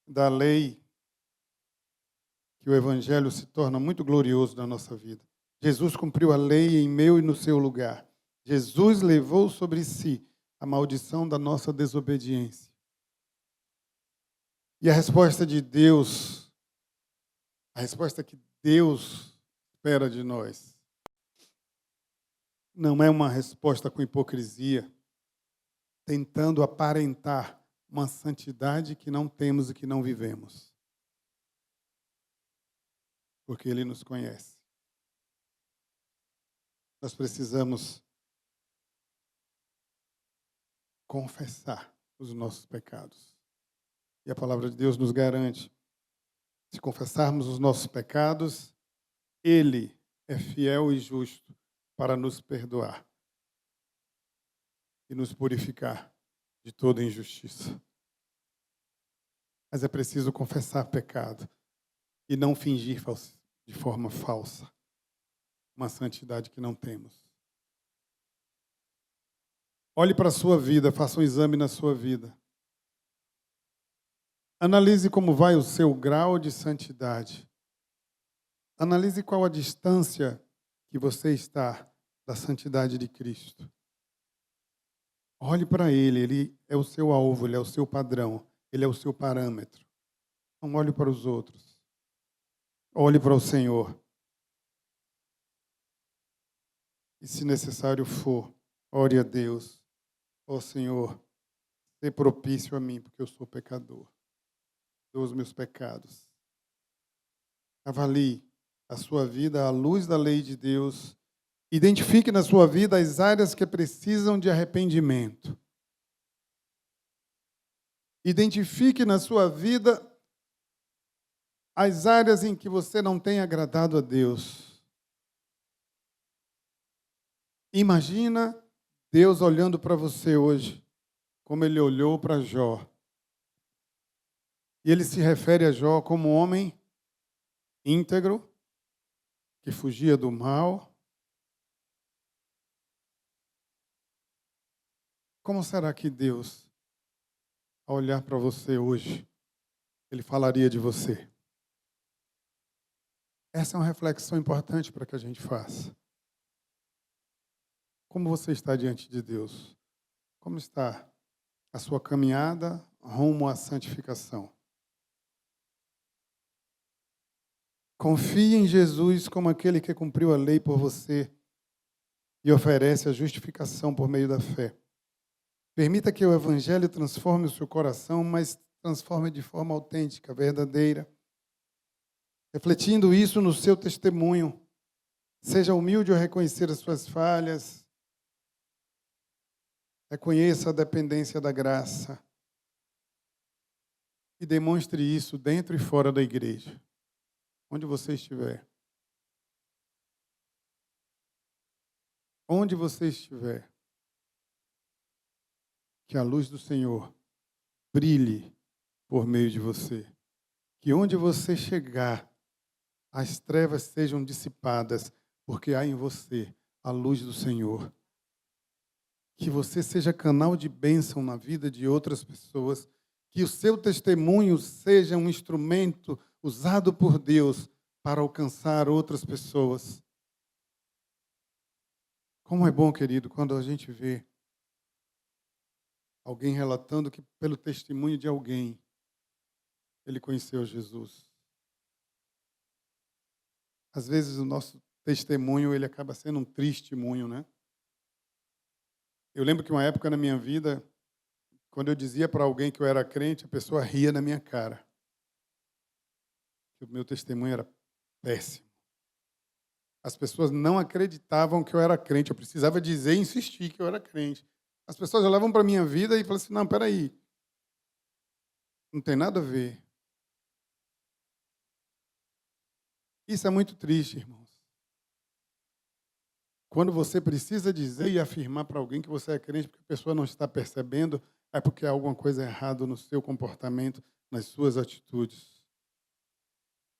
da lei, que o Evangelho se torna muito glorioso na nossa vida. Jesus cumpriu a lei em meu e no seu lugar. Jesus levou sobre si a maldição da nossa desobediência. E a resposta de Deus, a resposta que Deus espera de nós, não é uma resposta com hipocrisia, tentando aparentar uma santidade que não temos e que não vivemos. Porque Ele nos conhece. Nós precisamos confessar os nossos pecados. E a palavra de Deus nos garante, se confessarmos os nossos pecados, Ele é fiel e justo para nos perdoar e nos purificar de toda injustiça. Mas é preciso confessar pecado e não fingir de forma falsa uma santidade que não temos. Olhe para a sua vida, faça um exame na sua vida. Analise como vai o seu grau de santidade. Analise qual a distância que você está da santidade de Cristo. Olhe para Ele é o seu alvo, Ele é o seu padrão, Ele é o seu parâmetro. Não olhe para os outros. Olhe para o Senhor. E se necessário for, ore a Deus. Ó Senhor, sê propício a mim, porque eu sou pecador. Perdoa os meus pecados. Avalie a sua vida à luz da lei de Deus. Identifique na sua vida as áreas que precisam de arrependimento. Identifique na sua vida as áreas em que você não tem agradado a Deus. Imagina Deus olhando para você hoje, como Ele olhou para Jó. E Ele se refere a Jó como um homem íntegro, que fugia do mal. Como será que Deus, ao olhar para você hoje, Ele falaria de você? Essa é uma reflexão importante para que a gente faça. Como você está diante de Deus? Como está a sua caminhada rumo à santificação? Confie em Jesus como aquele que cumpriu a lei por você e oferece a justificação por meio da fé. Permita que o Evangelho transforme o seu coração, mas transforme de forma autêntica, verdadeira. Refletindo isso no seu testemunho, seja humilde ao reconhecer as suas falhas, reconheça a dependência da graça e demonstre isso dentro e fora da igreja, onde você estiver. Onde você estiver, que a luz do Senhor brilhe por meio de você. Que onde você chegar, as trevas sejam dissipadas, porque há em você a luz do Senhor. Que você seja canal de bênção na vida de outras pessoas. Que o seu testemunho seja um instrumento usado por Deus para alcançar outras pessoas. Como é bom, querido, quando a gente vê alguém relatando que, pelo testemunho de alguém, ele conheceu Jesus. Às vezes, o nosso testemunho ele acaba sendo um testemunho, né? Eu lembro que uma época na minha vida, quando eu dizia para alguém que eu era crente, a pessoa ria na minha cara. O meu testemunho era péssimo. As pessoas não acreditavam que eu era crente. Eu precisava dizer e insistir que eu era crente. As pessoas olhavam para a minha vida e falavam assim, não, peraí. Não tem nada a ver. Isso é muito triste, irmãos. Quando você precisa dizer e afirmar para alguém que você é crente porque a pessoa não está percebendo, é porque há alguma coisa errada no seu comportamento, nas suas atitudes.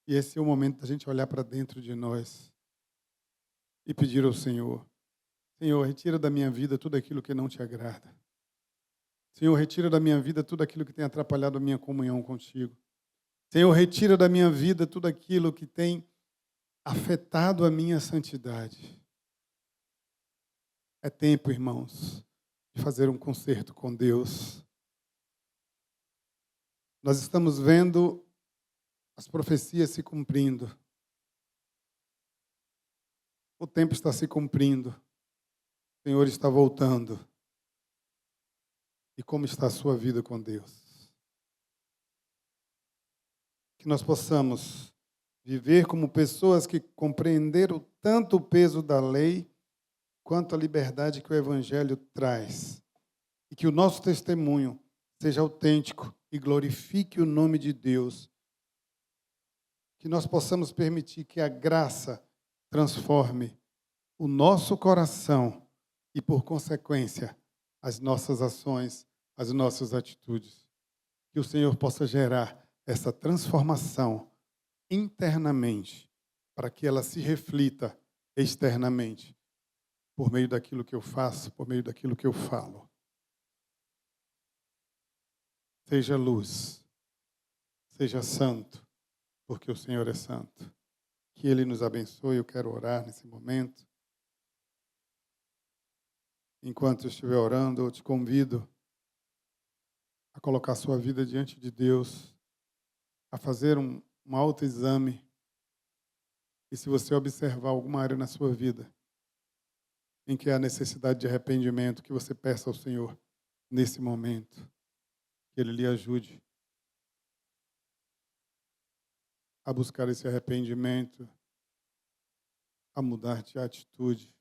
E esse é o momento da gente olhar para dentro de nós e pedir ao Senhor, Senhor, retira da minha vida tudo aquilo que não te agrada. Senhor, retira da minha vida tudo aquilo que tem atrapalhado a minha comunhão contigo. Senhor, retira da minha vida tudo aquilo que tem afetado a minha santidade. É tempo, irmãos, de fazer um concerto com Deus. Nós estamos vendo as profecias se cumprindo. O tempo está se cumprindo. O Senhor está voltando. E como está a sua vida com Deus? Que nós possamos viver como pessoas que compreenderam tanto o peso da lei quanto a liberdade que o Evangelho traz. E que o nosso testemunho seja autêntico e glorifique o nome de Deus. Que nós possamos permitir que a graça transforme o nosso coração e, por consequência, as nossas ações, as nossas atitudes. Que o Senhor possa gerar essa transformação internamente, para que ela se reflita externamente, por meio daquilo que eu faço, por meio daquilo que eu falo. Seja luz, seja santo, porque o Senhor é santo. Que Ele nos abençoe. Eu quero orar nesse momento. Enquanto eu estiver orando, eu te convido a colocar sua vida diante de Deus, a fazer um autoexame. E se você observar alguma área na sua vida em que há necessidade de arrependimento, que você peça ao Senhor nesse momento, que Ele lhe ajude a buscar esse arrependimento, a mudar de atitude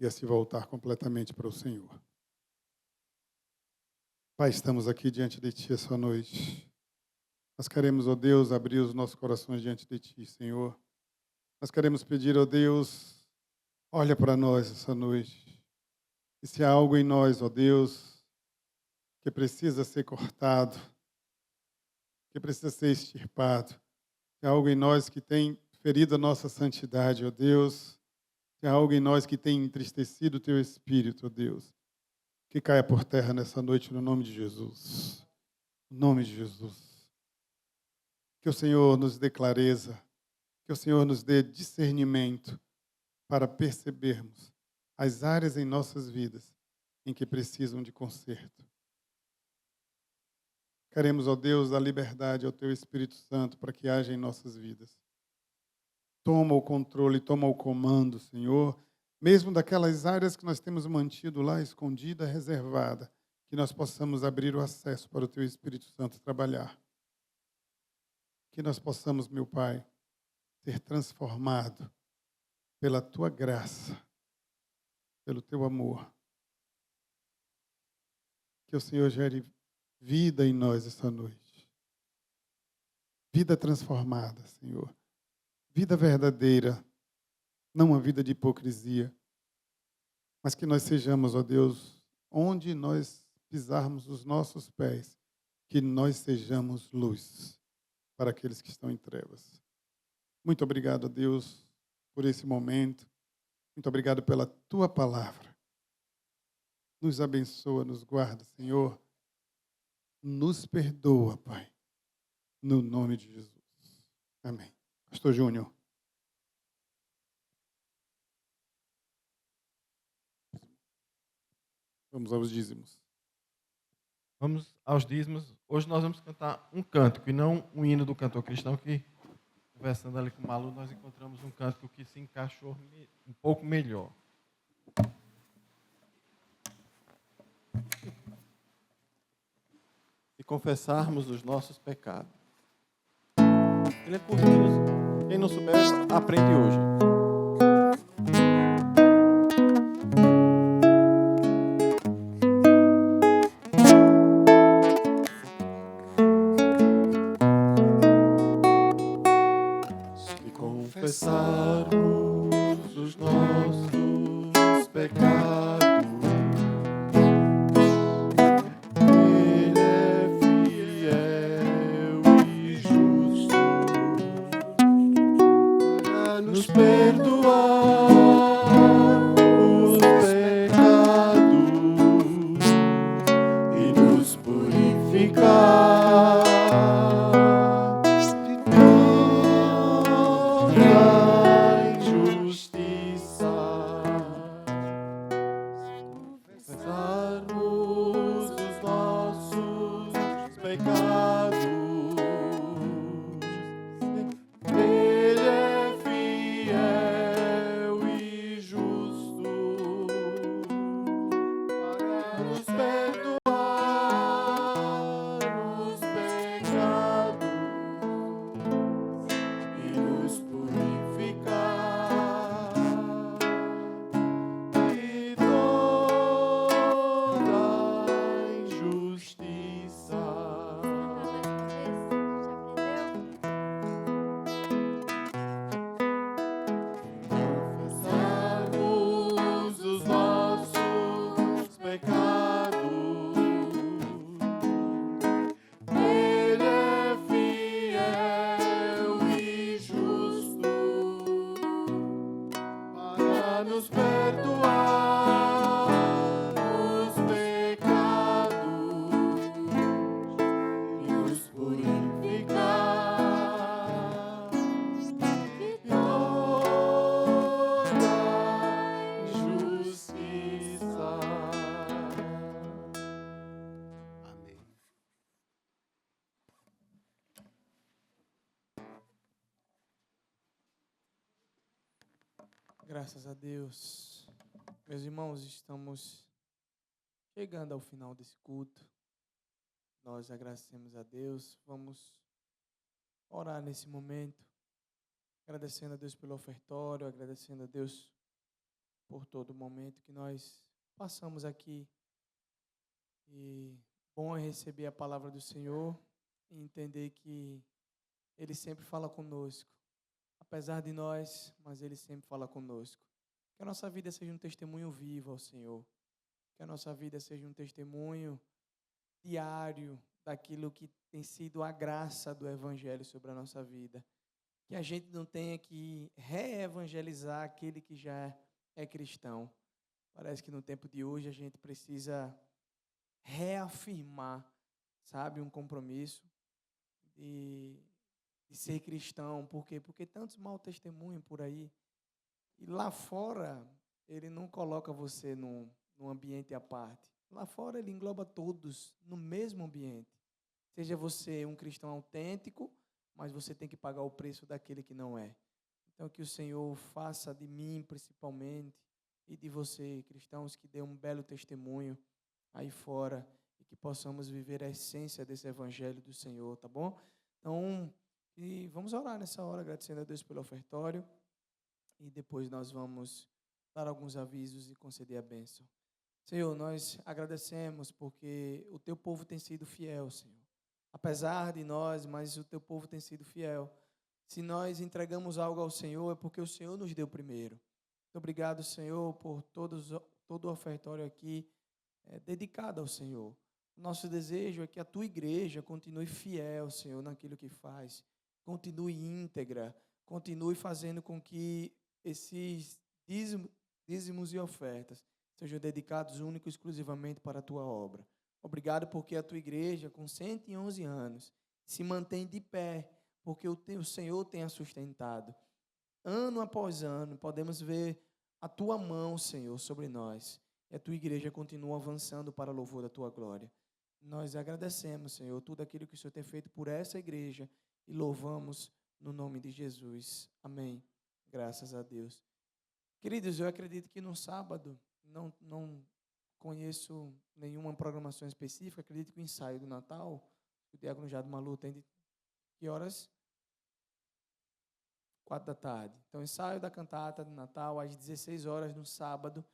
e a se voltar completamente para o Senhor. Pai, estamos aqui diante de Ti essa noite. Nós queremos, ó Deus, abrir os nossos corações diante de Ti, Senhor. Nós queremos pedir, ó Deus, olha para nós essa noite. E se há algo em nós, ó Deus, que precisa ser cortado, que precisa ser extirpado, se há algo em nós que tem ferido a nossa santidade, ó Deus, se há algo em nós que tem entristecido o Teu Espírito, ó Deus, que caia por terra nessa noite no nome de Jesus. No nome de Jesus. Que o Senhor nos dê clareza, que o Senhor nos dê discernimento para percebermos as áreas em nossas vidas em que precisam de conserto. Queremos, ó Deus, a liberdade ao Teu Espírito Santo para que haja em nossas vidas. Toma o controle, toma o comando, Senhor. mesmo daquelas áreas que nós temos mantido lá escondida, reservada, que nós possamos abrir o acesso para o Teu Espírito Santo trabalhar. Que nós possamos, meu Pai, ser transformado pela Tua graça, pelo Teu amor. Que o Senhor gere vida em nós essa noite. Vida transformada, Senhor. Vida verdadeira, não uma vida de hipocrisia. Mas que nós sejamos, ó Deus, onde nós pisarmos os nossos pés, que nós sejamos luz para aqueles que estão em trevas. Muito obrigado, Deus, por esse momento. Muito obrigado pela Tua palavra. Nos abençoa, nos guarda, Senhor. Nos perdoa, Pai. No nome de Jesus. Amém. Pastor Júnior. Vamos aos dízimos. Vamos aos dízimos. Hoje nós vamos cantar um cântico e não um hino do cantor cristão, que, conversando ali com o Malu, nós encontramos um cântico que se encaixou um pouco melhor. E confessarmos os nossos pecados. Ele é curtinho. Quem não souber, aprende hoje. Se confessarmos os nossos pecados, Ele é fiel e justo para nos perdoar os pecados e nos purificar de toda injustiça. Confessarmos os nossos pecados, Ele é fiel e justo para nos perdoar os pecados e nos purificar de toda injustiça. Confessarmos os nossos pecados, Ele é fiel e justo para nos perdoar os pecados e nos purificar de toda injustiça. Amém. Graças a Deus. Meus irmãos, estamos chegando ao final desse culto. Nós agradecemos a Deus. Vamos orar nesse momento, agradecendo a Deus pelo ofertório, agradecendo a Deus por todo o momento que nós passamos aqui. E bom é receber a palavra do Senhor e entender que Ele sempre fala conosco. Apesar de nós, mas Ele sempre fala conosco. Que a nossa vida seja um testemunho vivo ao Senhor. Que a nossa vida seja um testemunho diário daquilo que tem sido a graça do Evangelho sobre a nossa vida. Que a gente não tenha que reevangelizar aquele que já é cristão. Parece que no tempo de hoje a gente precisa reafirmar, sabe, um compromisso de ser cristão. Por quê? Porque tantos mau testemunhos por aí. E lá fora, ele não coloca você num ambiente à parte. Lá fora, ele engloba todos no mesmo ambiente. Seja você um cristão autêntico, mas você tem que pagar o preço daquele que não é. Então, que o Senhor faça de mim, principalmente, e de você, cristãos que dê um belo testemunho aí fora e que possamos viver a essência desse evangelho do Senhor, tá bom? Então, e vamos orar nessa hora, agradecendo a Deus pelo ofertório e depois nós vamos dar alguns avisos e conceder a bênção. Senhor, nós agradecemos porque o teu povo tem sido fiel, Senhor. Apesar de nós, mas o teu povo tem sido fiel. Se nós entregamos algo ao Senhor, é porque o Senhor nos deu primeiro. Muito obrigado, Senhor, por todo o ofertório aqui dedicado ao Senhor. Nosso desejo é que a tua igreja continue fiel, Senhor, naquilo que faz. Continue íntegra, continue fazendo com que esses dízimos e ofertas sejam dedicados único e exclusivamente para a tua obra. Obrigado porque a tua igreja, com 111 anos, se mantém de pé, porque o Senhor tem a sustentado. Ano após ano, podemos ver a tua mão, Senhor, sobre nós. E a tua igreja continua avançando para o louvor da tua glória. Nós agradecemos, Senhor, tudo aquilo que o Senhor tem feito por essa igreja e louvamos no nome de Jesus. Amém. Graças a Deus. Queridos, eu acredito que no sábado, não conheço nenhuma programação específica, acredito que o ensaio do Natal, o Diácono Jado Malu tem de que horas? 4 da tarde. Então, ensaio da cantata de Natal às 16 horas no sábado.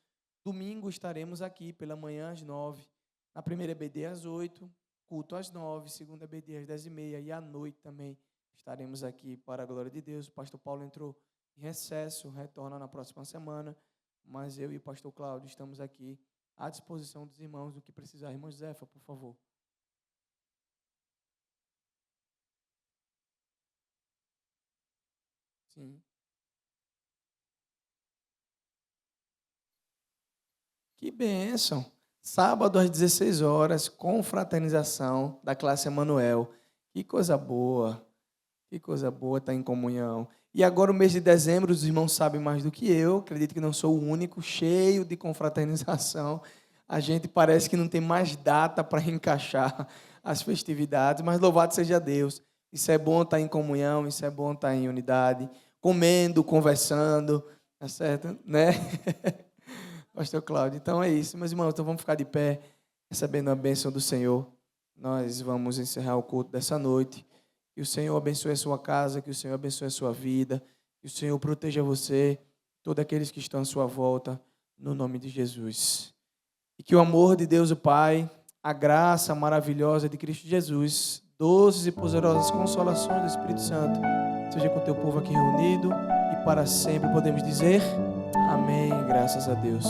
Domingo estaremos aqui pela manhã às 9. Na primeira EBD às 8, culto às 9, segunda EBD às 10h30 e à noite também estaremos aqui para a glória de Deus. O pastor Paulo entrou em recesso, retorna na próxima semana, mas eu e o pastor Cláudio estamos aqui à disposição dos irmãos do que precisar. Irmã Josefa, por favor. Sim. Que bênção! Sábado às 16 horas, confraternização da classe Emanuel. Que coisa boa! Que coisa boa estar em comunhão. E agora o mês de dezembro, os irmãos sabem mais do que eu, acredito que não sou o único, cheio de confraternização. A gente parece que não tem mais data para encaixar as festividades, mas louvado seja Deus. Isso é bom estar em comunhão, isso é bom estar em unidade, comendo, conversando, tá certo? Né? Pastor Cláudio, então é isso. Meus irmãos, então vamos ficar de pé, recebendo a bênção do Senhor. Nós vamos encerrar o culto dessa noite. Que o Senhor abençoe a sua casa, que o Senhor abençoe a sua vida, que o Senhor proteja você, todos aqueles que estão à sua volta, no nome de Jesus. E que o amor de Deus, o Pai, a graça maravilhosa de Cristo Jesus, doces e poderosas consolações do Espírito Santo, seja com o teu povo aqui reunido e para sempre podemos dizer amém, graças a Deus.